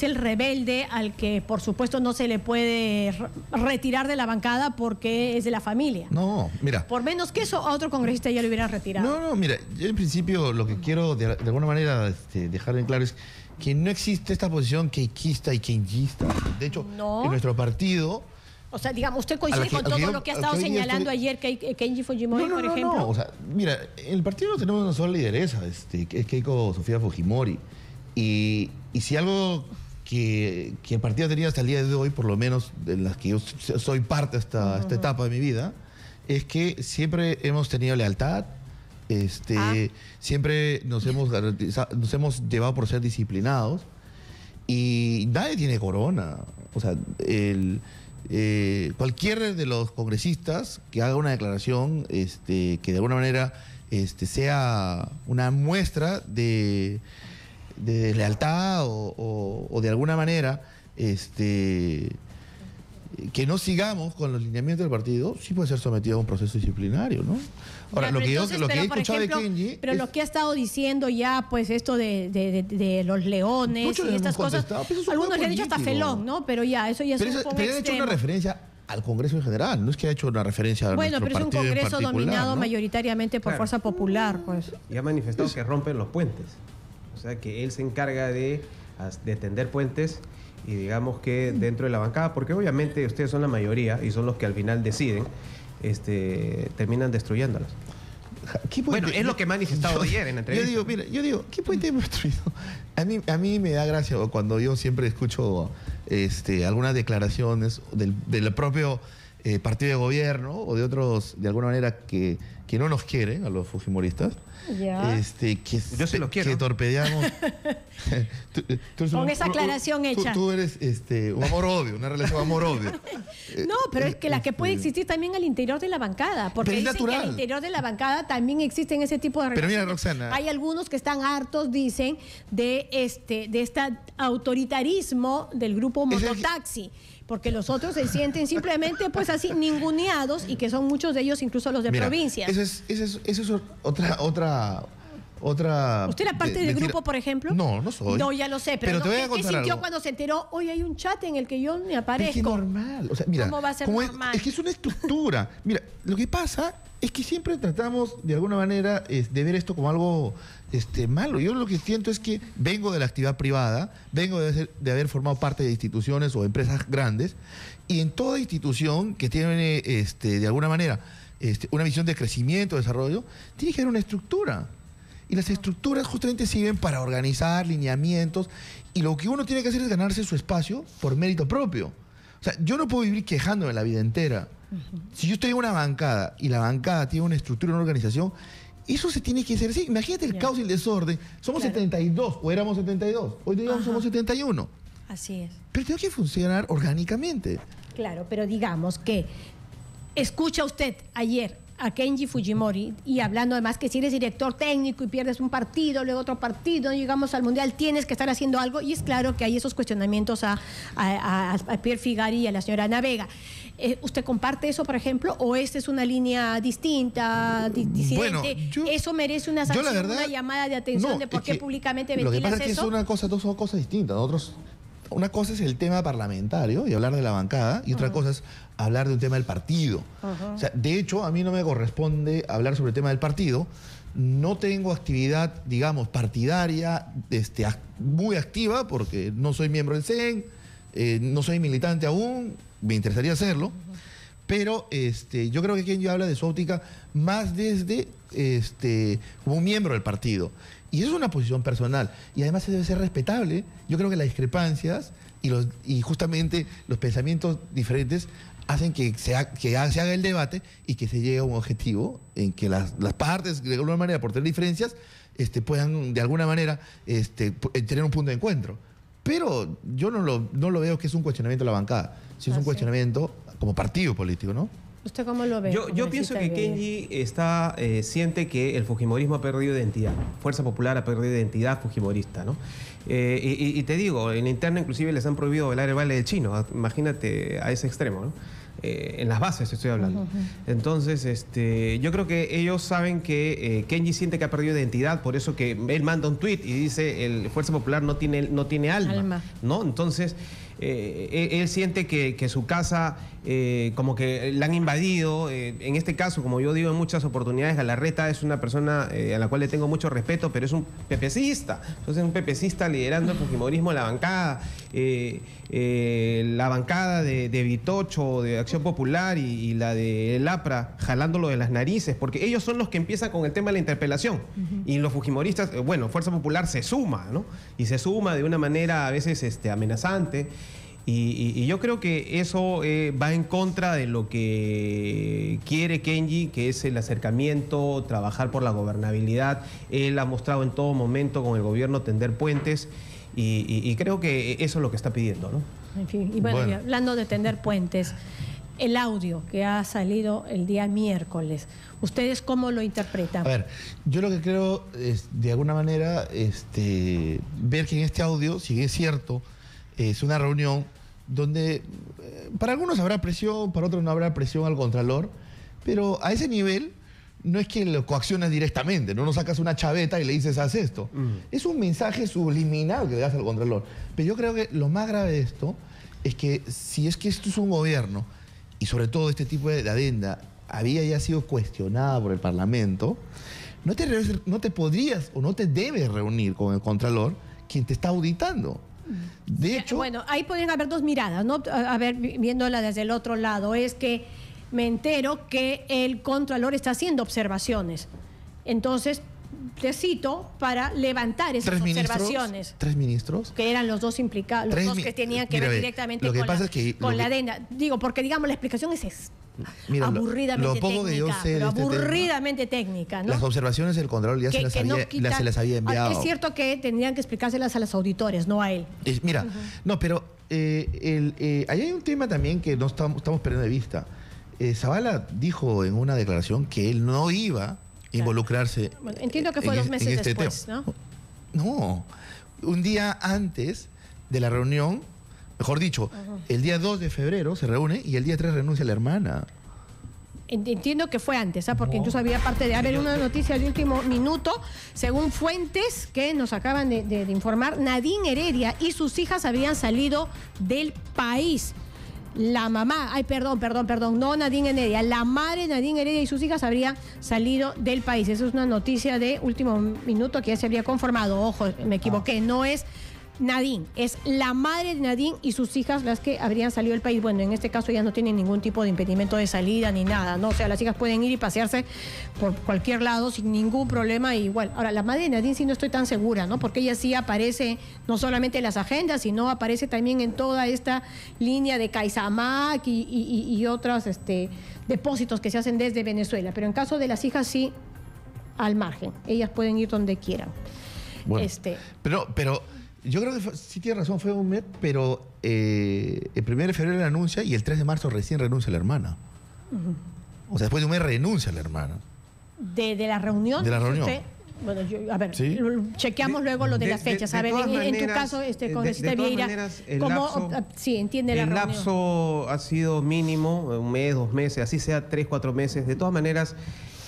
el rebelde al que por supuesto no se le puede retirar de la bancada porque es de la familia. No, mira. Por menos que eso, a otro congresista ya lo hubiera retirado. No, mira, yo en principio lo que quiero de alguna manera dejar en claro es que no existe esta posición keiquista y kenjista. De hecho, en nuestro partido... O sea, digamos, ¿usted coincide con todo lo que ha estado señalando ayer Kenji Fujimori, por ejemplo? No, o sea, mira, en el partido no tenemos una sola lideresa, que es Keiko Sofía Fujimori. Y si algo que el partido ha tenido hasta el día de hoy, por lo menos de las que yo soy parte hasta esta etapa de mi vida, es que siempre hemos tenido lealtad, siempre nos hemos llevado por ser disciplinados, y nadie tiene corona. O sea, cualquier de los congresistas que haga una declaración que de alguna manera sea una muestra de lealtad o de alguna manera que no sigamos con los lineamientos del partido, sí puede ser sometido a un proceso disciplinario, ¿no? Ahora, lo que he escuchado de Kenji... Pero lo que ha estado diciendo ya, pues esto de los leones y estas cosas, algunos le han dicho hasta felón, ¿no? Pero ya, eso ya es un poco extremo. Pero ha hecho una referencia al Congreso en general, no es que ha hecho una referencia a nuestro partido en particular. Bueno, pero es un Congreso dominado, ¿no?, mayoritariamente por Fuerza Popular, pues. Y ha manifestado que rompen los puentes. O sea, que él se encarga de tender puentes, y digamos que dentro de la bancada, porque obviamente ustedes son la mayoría y son los que al final deciden, terminan destruyéndolas. Bueno, es lo que he manifestado ayer en la entrevista. Yo digo, ¿qué puente hemos destruido? A mí me da gracia cuando yo siempre escucho algunas declaraciones del propio partido de gobierno o de otros, de alguna manera, que no nos quieren, a los fujimoristas. Yo sí los quiero. Que torpedeamos. Con esa aclaración hecha. Tú eres un amor-odio, una relación amor-odio. No, pero es que la que puede existir también al interior de la bancada, porque dicen que al interior de la bancada también existen ese tipo de relaciones. Pero mira, Roxana, hay algunos que están hartos, dicen, de este autoritarismo del grupo Mototaxi, porque los otros se sienten simplemente pues así ninguneados, y que son muchos de ellos incluso los de provincias. Eso es otra... ¿Usted era parte del grupo, por ejemplo? No soy. No, ya lo sé, pero te voy a ¿qué sintió algo cuando se enteró? Hoy hay un chat en el que yo me aparezco. Es que normal. O sea, mira, ¿cómo va a ser normal? Es que es una estructura. Mira, lo que pasa es que siempre tratamos, de alguna manera, de ver esto como algo malo. Yo lo que siento es que vengo de la actividad privada, vengo de haber formado parte de instituciones o empresas grandes, y en toda institución que tiene, de alguna manera, una visión de crecimiento, desarrollo, tiene que haber una estructura. Y las estructuras justamente sirven para organizar lineamientos, y lo que uno tiene que hacer es ganarse su espacio por mérito propio. O sea, yo no puedo vivir quejándome la vida entera. Si yo estoy en una bancada y la bancada tiene una estructura, una organización, eso se tiene que hacer así. Imagínate el caos y el desorden. Somos 72, o éramos 72. Hoy digamos somos 71. Así es. Pero tiene que funcionar orgánicamente. Claro, pero digamos que escucha usted ayer a Kenji Fujimori y hablando además que si eres director técnico y pierdes un partido, luego otro partido, llegamos al Mundial, tienes que estar haciendo algo, y es claro que hay esos cuestionamientos a Pierre Figari y a la señora Ana Vega. ¿Usted comparte eso, por ejemplo, o esta es una línea distinta, disidente? Bueno, ¿Eso merece una sanción, verdad, una llamada de atención de por qué públicamente ventilas eso? Lo que pasa es que dos son cosas distintas. Una cosa es el tema parlamentario y hablar de la bancada, y otra cosa es hablar de un tema del partido. O sea, de hecho, a mí no me corresponde hablar sobre el tema del partido. No tengo actividad, digamos, partidaria muy activa, porque no soy miembro del CEN, no soy militante aún, me interesaría hacerlo. Pero yo creo que Kenji habla de su óptica más desde como un miembro del partido. Y eso es una posición personal. Y además debe ser respetable. Yo creo que las discrepancias y justamente los pensamientos diferentes hacen que se haga el debate y que se llegue a un objetivo en que las partes, de alguna manera, por tener diferencias, puedan de alguna manera tener un punto de encuentro. Pero yo no lo veo que es un cuestionamiento de la bancada, sino es un cuestionamiento como partido político, ¿no? ¿Usted cómo lo ve? Yo pienso que Kenji siente que el fujimorismo ha perdido identidad. Fuerza Popular ha perdido identidad fujimorista, ¿no? Y te digo, en la interna inclusive les han prohibido bailar el baile del chino. Imagínate a ese extremo, ¿no? En las bases estoy hablando. Entonces, yo creo que ellos saben que Kenji siente que ha perdido identidad, por eso que él manda un tuit y dice el Fuerza Popular no tiene alma. ¿No? Entonces, él siente que su casa como que la han invadido. En este caso, como yo digo en muchas oportunidades, Galarreta es una persona a la cual le tengo mucho respeto, pero es un pepecista. Entonces, un pepecista liderando el fujimorismo en la bancada. La bancada de Vitocho, de Acción Popular y la de Lapra, jalándolo de las narices, porque ellos son los que empiezan con el tema de la interpelación. Y los fujimoristas, Fuerza Popular se suma, ¿no? Y se suma de una manera a veces amenazante. Y yo creo que eso va en contra de lo que quiere Kenji, que es el acercamiento, trabajar por la gobernabilidad. Él ha mostrado en todo momento con el gobierno tender puentes. Y creo que eso es lo que está pidiendo, ¿no? En fin, y bueno, hablando de tender puentes, el audio que ha salido el día miércoles, ¿ustedes cómo lo interpretan? A ver, yo lo que creo es, de alguna manera, ver que en este audio, si es cierto, es una reunión donde para algunos habrá presión, para otros no habrá presión al Contralor, pero a ese nivel no es que lo coaccionas directamente, no sacas una chaveta y le dices haz esto. Es un mensaje subliminal que le das al Contralor. Pero yo creo que lo más grave de esto es que si es que esto es un gobierno y sobre todo este tipo de adenda había ya sido cuestionada por el Parlamento, no te podrías o no te debes reunir con el Contralor, quien te está auditando. De hecho... Bueno, ahí podrían haber dos miradas, ¿no? A ver, viéndola desde el otro lado, es que me entero que el Contralor está haciendo observaciones. Entonces, te cito para levantar esas observaciones. ¿Tres ministros? Que eran los dos implicados, los dos que tenían que ver directamente con la adenda. Digo, porque digamos, la explicación es aburridamente técnica, aburridamente técnica, ¿no? Las observaciones del Contralor ya se las había enviado. Es cierto que tendrían que explicárselas a los auditores, no a él. No, pero ahí hay un tema también que no estamos perdiendo de vista. Zavala dijo en una declaración que él no iba a involucrarse. Bueno, entiendo que fue 2 meses después, tema. ¿No? No, un día antes de la reunión, mejor dicho, el día 2 de febrero se reúne y el día 3 renuncia la hermana. Entiendo que fue antes, porque incluso había parte de haber una noticia de último minuto, según fuentes que nos acaban de informar, Nadine Heredia y sus hijas habían salido del país. La mamá, perdón, no Nadine Heredia, la madre Nadine Heredia y sus hijas habrían salido del país. Esa es una noticia de último minuto que ya se habría conformado. Ojo, me equivoqué, no es Nadine, es la madre de Nadine y sus hijas las que habrían salido del país. Bueno, en este caso ya no tienen ningún tipo de impedimento de salida ni nada, ¿no? O sea, las hijas pueden ir y pasearse por cualquier lado sin ningún problema igual. Ahora, la madre de Nadine sí no estoy tan segura, ¿no? Porque ella sí aparece no solamente en las agendas, sino aparece también en toda esta línea de CaixaMac y otros depósitos que se hacen desde Venezuela. Pero en caso de las hijas sí, al margen. Ellas pueden ir donde quieran. Bueno, pero yo creo que sí tiene razón, fue un mes, pero el 1 de febrero la anuncia y el 3 de marzo recién renuncia la hermana. O sea, después de un mes renuncia la hermana. ¿De la reunión? De la reunión. Bueno, a ver, ¿sí? Chequeamos luego lo de las fechas. A ver, en tu caso, congresista Vieira, ¿cómo entiende la reunión? El lapso ha sido mínimo, 1 mes, 2 meses, así sea 3, 4 meses. De todas maneras,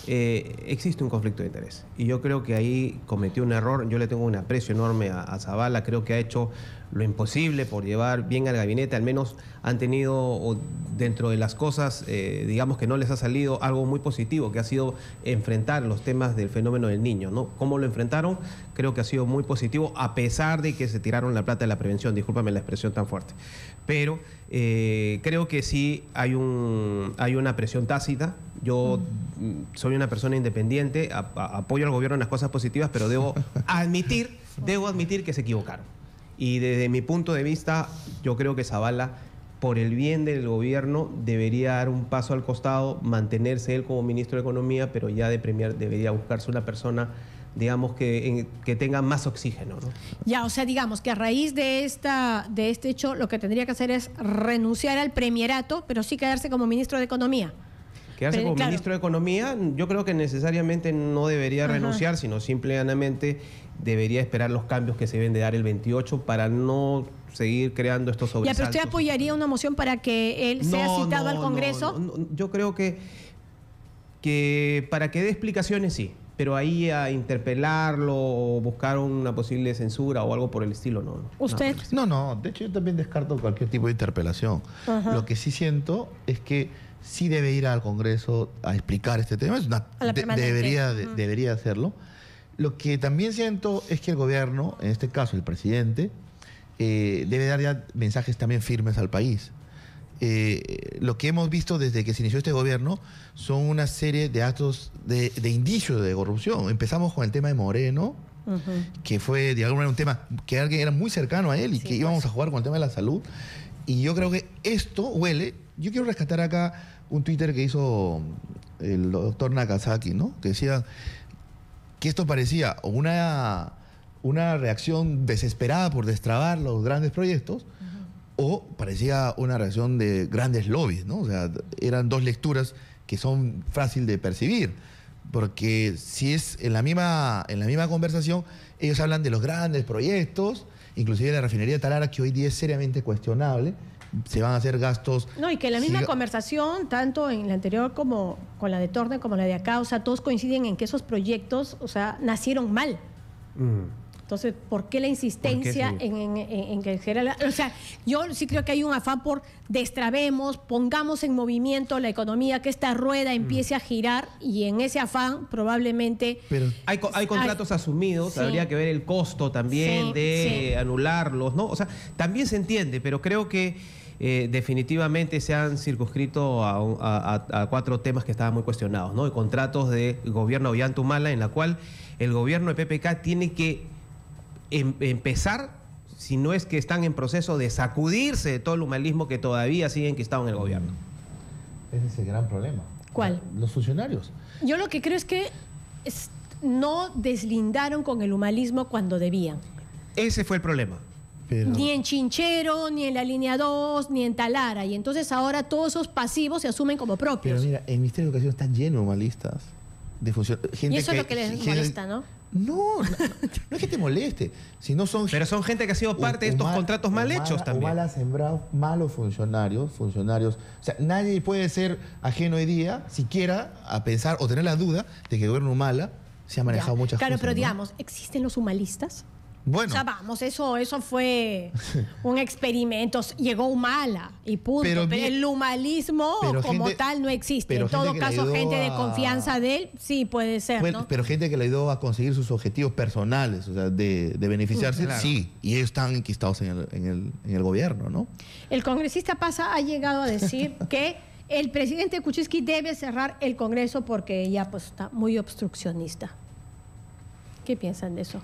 existe un conflicto de interés. Y yo creo que ahí cometió un error. Yo le tengo un aprecio enorme a Zavala. Creo que ha hecho lo imposible por llevar bien al gabinete. Al menos han tenido, dentro de las cosas, digamos que no les ha salido algo muy positivo, que ha sido enfrentar los temas del fenómeno del niño, ¿no? ¿Cómo lo enfrentaron? Creo que ha sido muy positivo, a pesar de que se tiraron la plata de la prevención. Discúlpame la expresión tan fuerte. Pero creo que sí hay una presión tácita. Yo soy una persona independiente, apoyo al gobierno en las cosas positivas, pero debo admitir que se equivocaron. Y desde mi punto de vista, yo creo que Zavala, por el bien del gobierno, debería dar un paso al costado, mantenerse él como ministro de Economía, pero ya de premier debería buscarse una persona, digamos, que tenga más oxígeno, ¿no? Ya, o sea, digamos que a raíz de este hecho, lo que tendría que hacer es renunciar al premierato, pero sí quedarse como ministro de Economía. Quedarse como ministro de Economía, yo creo que necesariamente no debería renunciar, sino simplemente debería esperar los cambios que se deben de dar el 28 para no seguir creando estos sobresaltos. Ya, pero ¿usted apoyaría una moción para que él sea citado al Congreso? No, yo creo que para que dé explicaciones sí, pero ahí a interpelarlo o buscar una posible censura o algo por el estilo, no. ¿Usted? No, de hecho yo también descarto cualquier tipo de interpelación. Lo que sí siento es que sí debe ir al Congreso a explicar este tema. Debería hacerlo. Lo que también siento es que el gobierno, en este caso el presidente, debe dar ya mensajes también firmes al país. Lo que hemos visto desde que se inició este gobierno son una serie de actos de indicios de corrupción. Empezamos con el tema de Moreno, que fue de alguna manera un tema que alguien era muy cercano a él y que íbamos a jugar con el tema de la salud. Y yo creo que esto huele. Yo quiero rescatar acá un Twitter que hizo el doctor Nakazaki, ¿no? Que decía que esto parecía una reacción desesperada por destrabar los grandes proyectos o parecía una reacción de grandes lobbies, ¿no? O sea, eran dos lecturas que son fácil de percibir, porque si es en la misma conversación, ellos hablan de los grandes proyectos, inclusive la refinería de Talara, que hoy día es seriamente cuestionable. Se van a hacer gastos. No, y que en la misma conversación, tanto en la anterior como con la de Torne como la de acá, o sea, todos coinciden en que esos proyectos, o sea, nacieron mal. Entonces, ¿por qué la insistencia en que general? O sea, yo sí creo que hay un afán por destrabemos, pongamos en movimiento la economía, que esta rueda empiece a girar, y en ese afán probablemente... Pero hay contratos asumidos, habría que ver el costo también de anularlos, ¿no? O sea, también se entiende, pero creo que definitivamente se han circunscrito a 4 temas que estaban muy cuestionados, ¿no? Contratos de gobierno Ollantumala, en la cual el gobierno de PPK tiene que empezar, si no es que están en proceso de sacudirse de todo el humanismo que todavía sigue enquistado en el gobierno. Ese es el gran problema. ¿Cuál? Los funcionarios. Yo lo que creo es que no deslindaron con el humanismo cuando debían. Ese fue el problema. Pero... Ni en Chinchero, ni en la línea 2, ni en Talara. Y entonces ahora todos esos pasivos se asumen como propios. Pero mira, el Ministerio de Educación está lleno de humalistas. Y eso es lo que les molesta, ¿no? No es que te moleste, sino son... Pero son gente que ha sido parte de estos contratos mal hechos también. Humala ha sembrado malos funcionarios. O sea, nadie puede ser ajeno hoy día, siquiera a pensar o tener la duda de que el gobierno Humala se ha manejado muchas cosas. Claro, pero digamos, ¿existen los humalistas? Bueno. O sea, vamos, eso fue un experimento. Llegó Humala y punto. Pero el humanismo como tal no existe. En todo caso, gente de confianza de él, sí puede ser, ¿no? Pero gente que le ayudó a conseguir sus objetivos personales, o sea, de beneficiarse, claro. Sí. Y ellos están enquistados en el gobierno, ¿no? El congresista Pasa ha llegado a decir que el presidente Kuczynski debe cerrar el Congreso porque ya pues está muy obstruccionista. ¿Qué piensan de eso?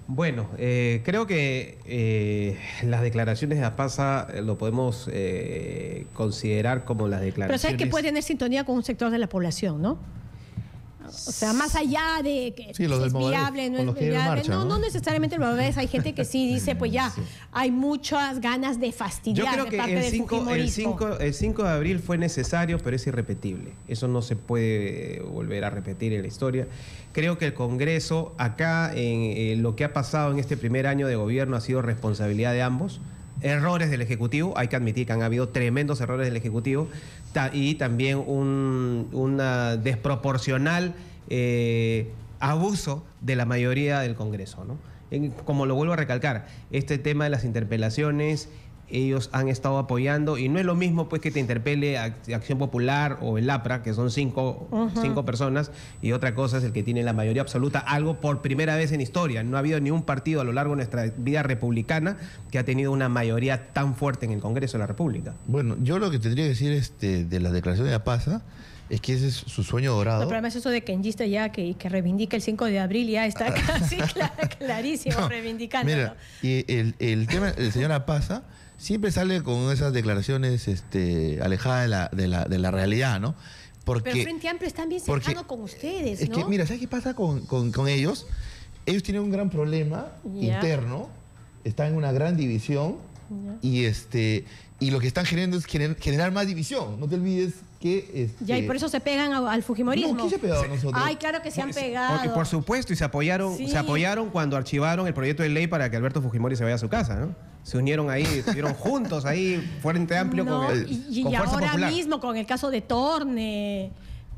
Bueno, creo que las declaraciones de Apasa lo podemos considerar como las declaraciones... Pero sabes que puede tener sintonía con un sector de la población, ¿no? O sea, más allá de que sí, es viable, no es viable, no necesariamente el Movadef. Hay gente que sí dice, pues ya, hay muchas ganas de fastidiar de parte del fujimorismo. El 5 de abril fue necesario, pero es irrepetible. Eso no se puede volver a repetir en la historia. Creo que el Congreso, acá, en lo que ha pasado en este primer año de gobierno, ha sido responsabilidad de ambos. Errores del Ejecutivo, hay que admitir que han habido tremendos errores del Ejecutivo y también un desproporcional abuso de la mayoría del Congreso, ¿no? Como lo vuelvo a recalcar, este tema de las interpelaciones, ellos han estado apoyando, y no es lo mismo pues que te interpele Acción Popular o el APRA, que son cinco personas, y otra cosa es el que tiene la mayoría absoluta, algo por primera vez en historia. No ha habido ni un partido a lo largo de nuestra vida republicana que ha tenido una mayoría tan fuerte en el Congreso de la República. Bueno, yo lo que tendría que decir de las declaraciones de Apasa es que ese es su sueño dorado. No, pero además eso de Kenjista ya que reivindica el 5 de abril ya está casi clarísimo, reivindicándolo. Mira, y el tema del señor Apasa siempre sale con esas declaraciones alejadas de la realidad, ¿no? Pero Frente Amplio están bien cercanos con ustedes, ¿no? Es que, mira, ¿sabes qué pasa con ellos? Ellos tienen un gran problema interno, están en una gran división, y lo que están generando es generar más división. No te olvides que... y por eso se pegan al fujimorismo. No, ¿quién se ha pegado a nosotros? Ay, claro que se han pegado. Por supuesto, y se apoyaron cuando archivaron el proyecto de ley para que Alberto Fujimori se vaya a su casa, ¿no? Se unieron ahí, estuvieron juntos ahí, Frente Amplio con Fuerza ahora Popular. Mismo con el caso de Torne,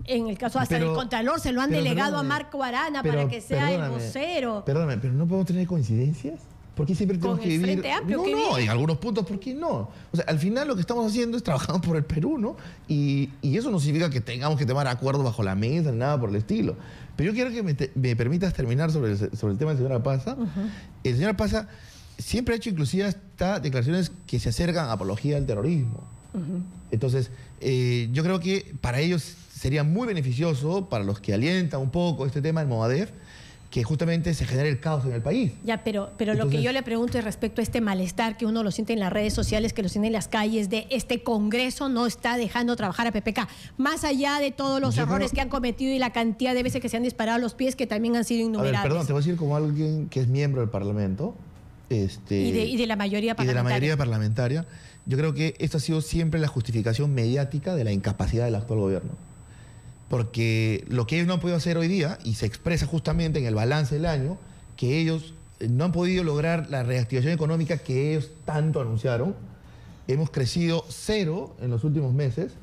en el caso hasta del Contralor, se lo han delegado a Marco Arana para que sea el vocero. Perdóname, pero ¿no podemos tener coincidencias? ¿Por qué siempre tenemos que vivir? Frente Amplio, no, en algunos puntos, ¿por qué no? O sea, al final lo que estamos haciendo es trabajando por el Perú, ¿no? Y eso no significa que tengamos que tomar acuerdos bajo la mesa, nada por el estilo. Pero yo quiero que me permitas terminar sobre el tema del señor Apasa. El señor Apasa siempre ha hecho inclusive hasta declaraciones que se acercan a apología del terrorismo. Entonces, yo creo que para ellos sería muy beneficioso, para los que alientan un poco este tema del Movadef, que justamente se genere el caos en el país. Ya, pero entonces, lo que yo le pregunto es respecto a este malestar que uno lo siente en las redes sociales, que lo siente en las calles, de este Congreso no está dejando trabajar a PPK. Más allá de todos los errores que han cometido y la cantidad de veces que se han disparado los pies, que también han sido innumerables. A ver, perdón, te voy a decir como alguien que es miembro del Parlamento. Y de la mayoría parlamentaria. Y de la mayoría parlamentaria. Yo creo que esto ha sido siempre la justificación mediática de la incapacidad del actual gobierno. Porque lo que ellos no han podido hacer hoy día, y se expresa justamente en el balance del año, que ellos no han podido lograr la reactivación económica que ellos tanto anunciaron. Hemos crecido 0 en los últimos meses.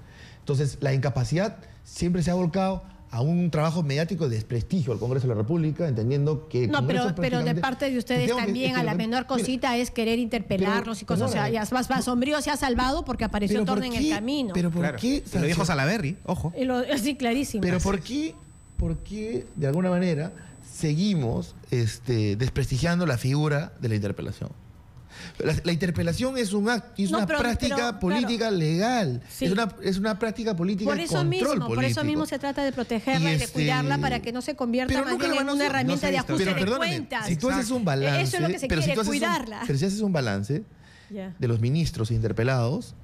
Entonces, la incapacidad siempre se ha volcado a un trabajo mediático de desprestigio al Congreso de la República, entendiendo que... No, pero de parte de ustedes también, a la menor cosita es querer interpelarlos y cosas. O sea, ya más sombrío se ha salvado porque apareció Torne en el camino. Pero ¿por qué? Lo dijo Salaverry, ojo. Sí, clarísimo. Pero ¿por qué, de alguna manera, seguimos desprestigiando la figura de la interpelación? La interpelación es una práctica política legal. Sí. Es una práctica política de control político. Por eso mismo se trata de protegerla y de cuidarla para que no se convierta más bien en una herramienta de ajuste de cuentas. Si tú haces un balance... Eso es lo que se quiere, cuidarla. Pero si haces un balance de los ministros interpelados,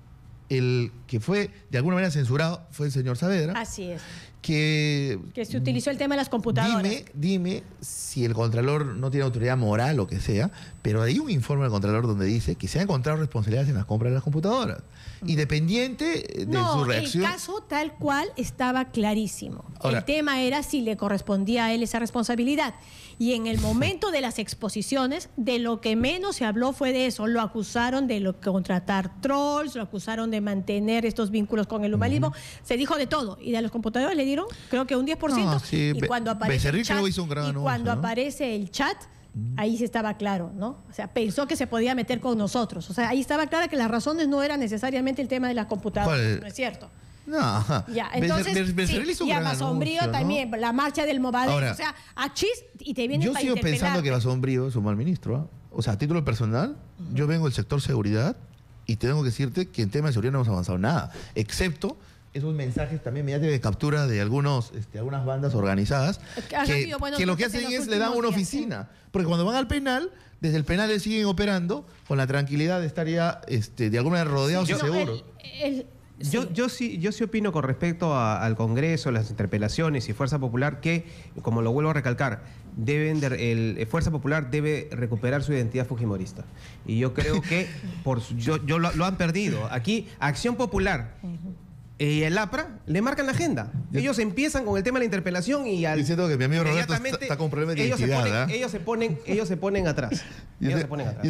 el que fue de alguna manera censurado fue el señor Saavedra. Así es. Que se utilizó el tema de las computadoras. Dime si el Contralor no tiene autoridad moral o que sea, pero hay un informe del Contralor donde dice que se han encontrado responsabilidades en las compras de las computadoras. Independiente de su reacción. El caso tal cual estaba clarísimo. Ahora, el tema era si le correspondía a él esa responsabilidad. Y en el momento de las exposiciones, de lo que menos se habló fue de eso. Lo acusaron de contratar trolls, lo acusaron de mantener estos vínculos con el humanismo. Se dijo de todo. Y de los computadores le dieron, creo que un 10%. Sí, y cuando aparece el chat, hizo un gran anuncio, aparece el chat, Ahí sí estaba claro, ¿no? O sea, pensó que se podía meter con nosotros. O sea, ahí estaba claro que las razones no eran necesariamente el tema de las computadoras. ¿No es cierto? No. Ya, entonces, y a Basombrío también, la marcha del Movadero. O sea, a Chis y te viene para Yo sigo pensando que Basombrío es un mal ministro. ¿eh? O sea, a título personal, yo vengo del sector seguridad y tengo que decirte que en tema de seguridad no hemos avanzado nada, excepto esos mensajes también mediante de captura de algunas bandas organizadas que lo que hacen es le dan una oficina. Porque cuando van al penal, desde el penal siguen operando con la tranquilidad de estar ya de alguna manera rodeados y seguros. Yo sí opino con respecto al Congreso, las interpelaciones y Fuerza Popular que, como lo vuelvo a recalcar, Fuerza Popular debe recuperar su identidad fujimorista. Y yo creo que lo han perdido. Aquí, Acción Popular y el APRA le marcan la agenda. Ellos empiezan con el tema de la interpelación y diciendo que mi amigo Roberto está con problemas de identidad. Ellos se ponen atrás. Yo sé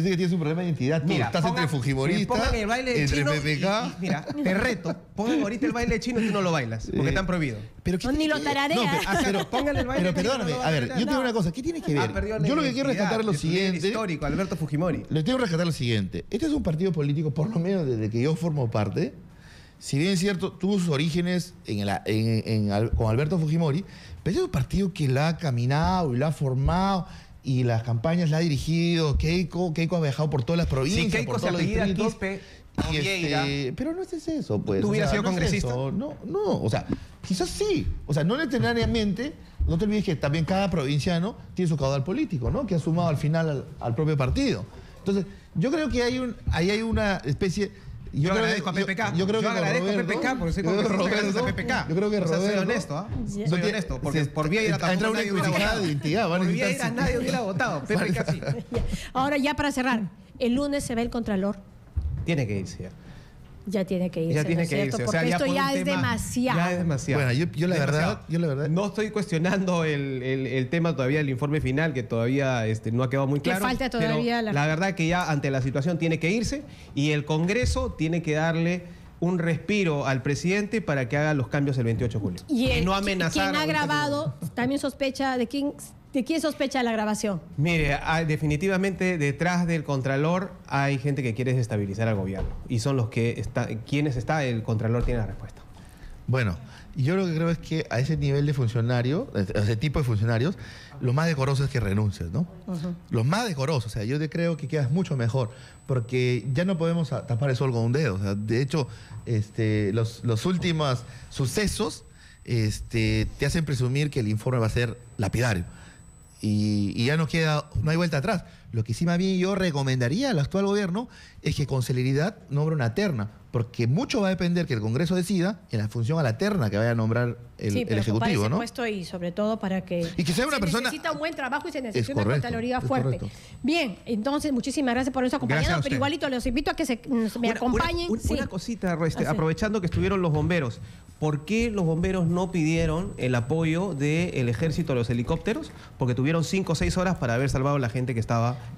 que tienes un problema de identidad. Mira, estás entre fujimoristas, pongan el baile entre chino PPK. Mira, te reto, pongan ahorita el baile chino y tú no lo bailas, porque están prohibido. Ni lo tarareas. Pero pónganle el baile chino. Pero perdóname, a ver, yo tengo una cosa, ¿qué tiene que ver? Yo lo que quiero rescatar es lo siguiente. Histórico, Alberto Fujimori. Le tengo que rescatar lo siguiente. Este es un partido político, por lo menos desde que yo formo parte. Si bien es cierto, tuvo sus orígenes con Alberto Fujimori, pero es un partido que la ha caminado y la ha formado y las campañas la ha dirigido. Keiko ha viajado por todas las provincias, Keiko por todos los distritos. Quispe, pero no es eso, pues. ¿Tú hubieras sido congresista? No, o sea, quizás sí. O sea, no necesariamente, no te olvides que también cada provinciano tiene su caudal político, ¿no? Que ha sumado al final al propio partido. Entonces, yo creo que ahí hay una especie... Yo agradezco a PPK. Yo creo que agradezco a PPK porque soy congresista de PPK. Yo creo que Roberto... Soy honesto, soy honesto, porque por Vieira tampoco nadie hubiera votado. Por Vieira nadie hubiera votado, PPK sí. Ahora, ya para cerrar, el lunes se ve el Contralor. Tiene que irse ya. Ya tiene que irse, porque esto ya es demasiado. Ya es demasiado. Bueno, yo la verdad... No estoy cuestionando el tema todavía del informe final, que todavía no ha quedado muy claro. Que falta todavía la verdad que ya ante la situación tiene que irse y el Congreso tiene que darle un respiro al presidente para que haga los cambios el 28 de julio. Y no amenazar. ¿Quién ha grabado? También sospecha de quién... ¿De quién sospecha la grabación? Mire, definitivamente detrás del Contralor hay gente que quiere desestabilizar al gobierno. Y son los que el Contralor tiene la respuesta. Bueno, yo lo que creo es que a ese nivel de funcionario, a ese tipo de funcionarios, lo más decoroso es que renuncies, ¿no? Lo más decoroso, o sea, yo creo que quedas mucho mejor, porque ya no podemos tapar el sol con un dedo. O sea, de hecho, los últimos sucesos te hacen presumir que el informe va a ser lapidario. Y ya no hay vuelta atrás. Lo que sí más bien yo recomendaría al actual gobierno es que con celeridad nombre una terna, porque mucho va a depender que el Congreso decida en la función a la terna que vaya a nombrar el Ejecutivo, ¿no? Puesto y sobre todo para que... Y que sea una persona... necesita un buen trabajo y se necesita una Contraloría fuerte. Bien, entonces muchísimas gracias por eso acompañado, pero igualito los invito a que me acompañen. Una cosita, aprovechando que estuvieron los bomberos. ¿Por qué los bomberos no pidieron el apoyo del ejército a los helicópteros? Porque tuvieron 5 o 6 horas para haber salvado a la gente que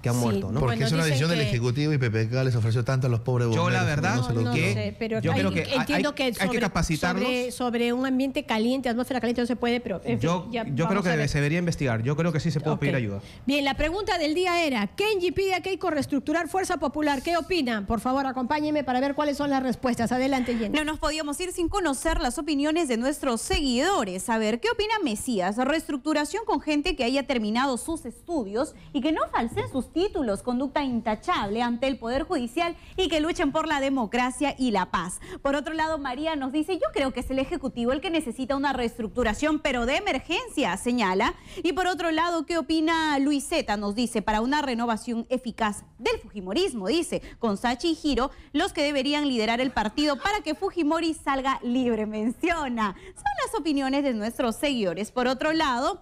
han muerto, ¿no? Porque es una decisión del Ejecutivo y PPK les ofreció tanto a los pobres bomberos. Yo la verdad yo creo que entiendo que hay que capacitarlos. Sobre un ambiente caliente, atmósfera caliente no se puede, pero en fin, yo creo que se debería investigar. Yo creo que sí se puede pedir ayuda. Bien, la pregunta del día era, Kenji pide a Keiko reestructurar Fuerza Popular. ¿Qué opinan? Por favor, acompáñenme para ver cuáles son las respuestas. Adelante, Jenny. No nos podíamos ir sin conocer las opiniones de nuestros seguidores. A ver, ¿qué opina Mesías? Reestructuración con gente que haya terminado sus estudios y que no falseen sus títulos, conducta intachable ante el Poder Judicial y que luchen por la democracia y la paz. Por otro lado, María nos dice, yo creo que es el Ejecutivo el que necesita una reestructuración, pero de emergencia, señala. Y por otro lado, ¿qué opina Luiseta? Nos dice, para una renovación eficaz del fujimorismo, dice, con Sachi y Giro, los que deberían liderar el partido para que Fujimori salga libre, menciona. Son las opiniones de nuestros seguidores. Por otro lado,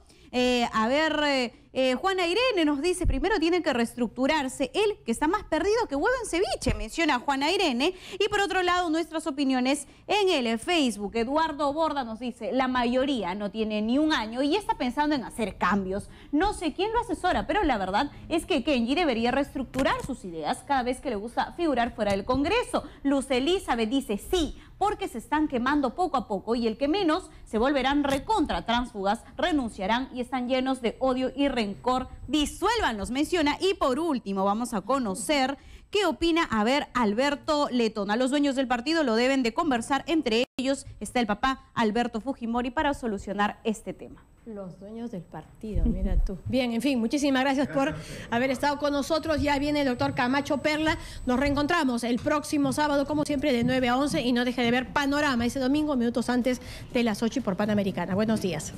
Juana Irene nos dice, primero tiene que reestructurarse él, que está más perdido que huevo en ceviche, menciona Juana Irene. Y por otro lado, nuestras opiniones en el Facebook. Eduardo Borda nos dice, la mayoría no tiene ni un año y está pensando en hacer cambios. No sé quién lo asesora, pero la verdad es que Kenji debería reestructurar sus ideas cada vez que le gusta figurar fuera del Congreso. Luz Elizabeth dice, sí, porque se están quemando poco a poco y el que menos se volverán recontra tránsfugas, renunciarán y están llenos de odio y rencor. Disuélvanlos, menciona. Y por último vamos a conocer qué opina, Alberto Letona. Los dueños del partido lo deben de conversar, entre ellos está el papá Alberto Fujimori, para solucionar este tema. Los dueños del partido, mira tú. Bien, en fin, muchísimas gracias por haber estado con nosotros. Ya viene el doctor Camacho Perla. Nos reencontramos el próximo sábado, como siempre, de 9 a 11. Y no deje de ver Panorama ese domingo, minutos antes de las 8 y por Panamericana. Buenos días.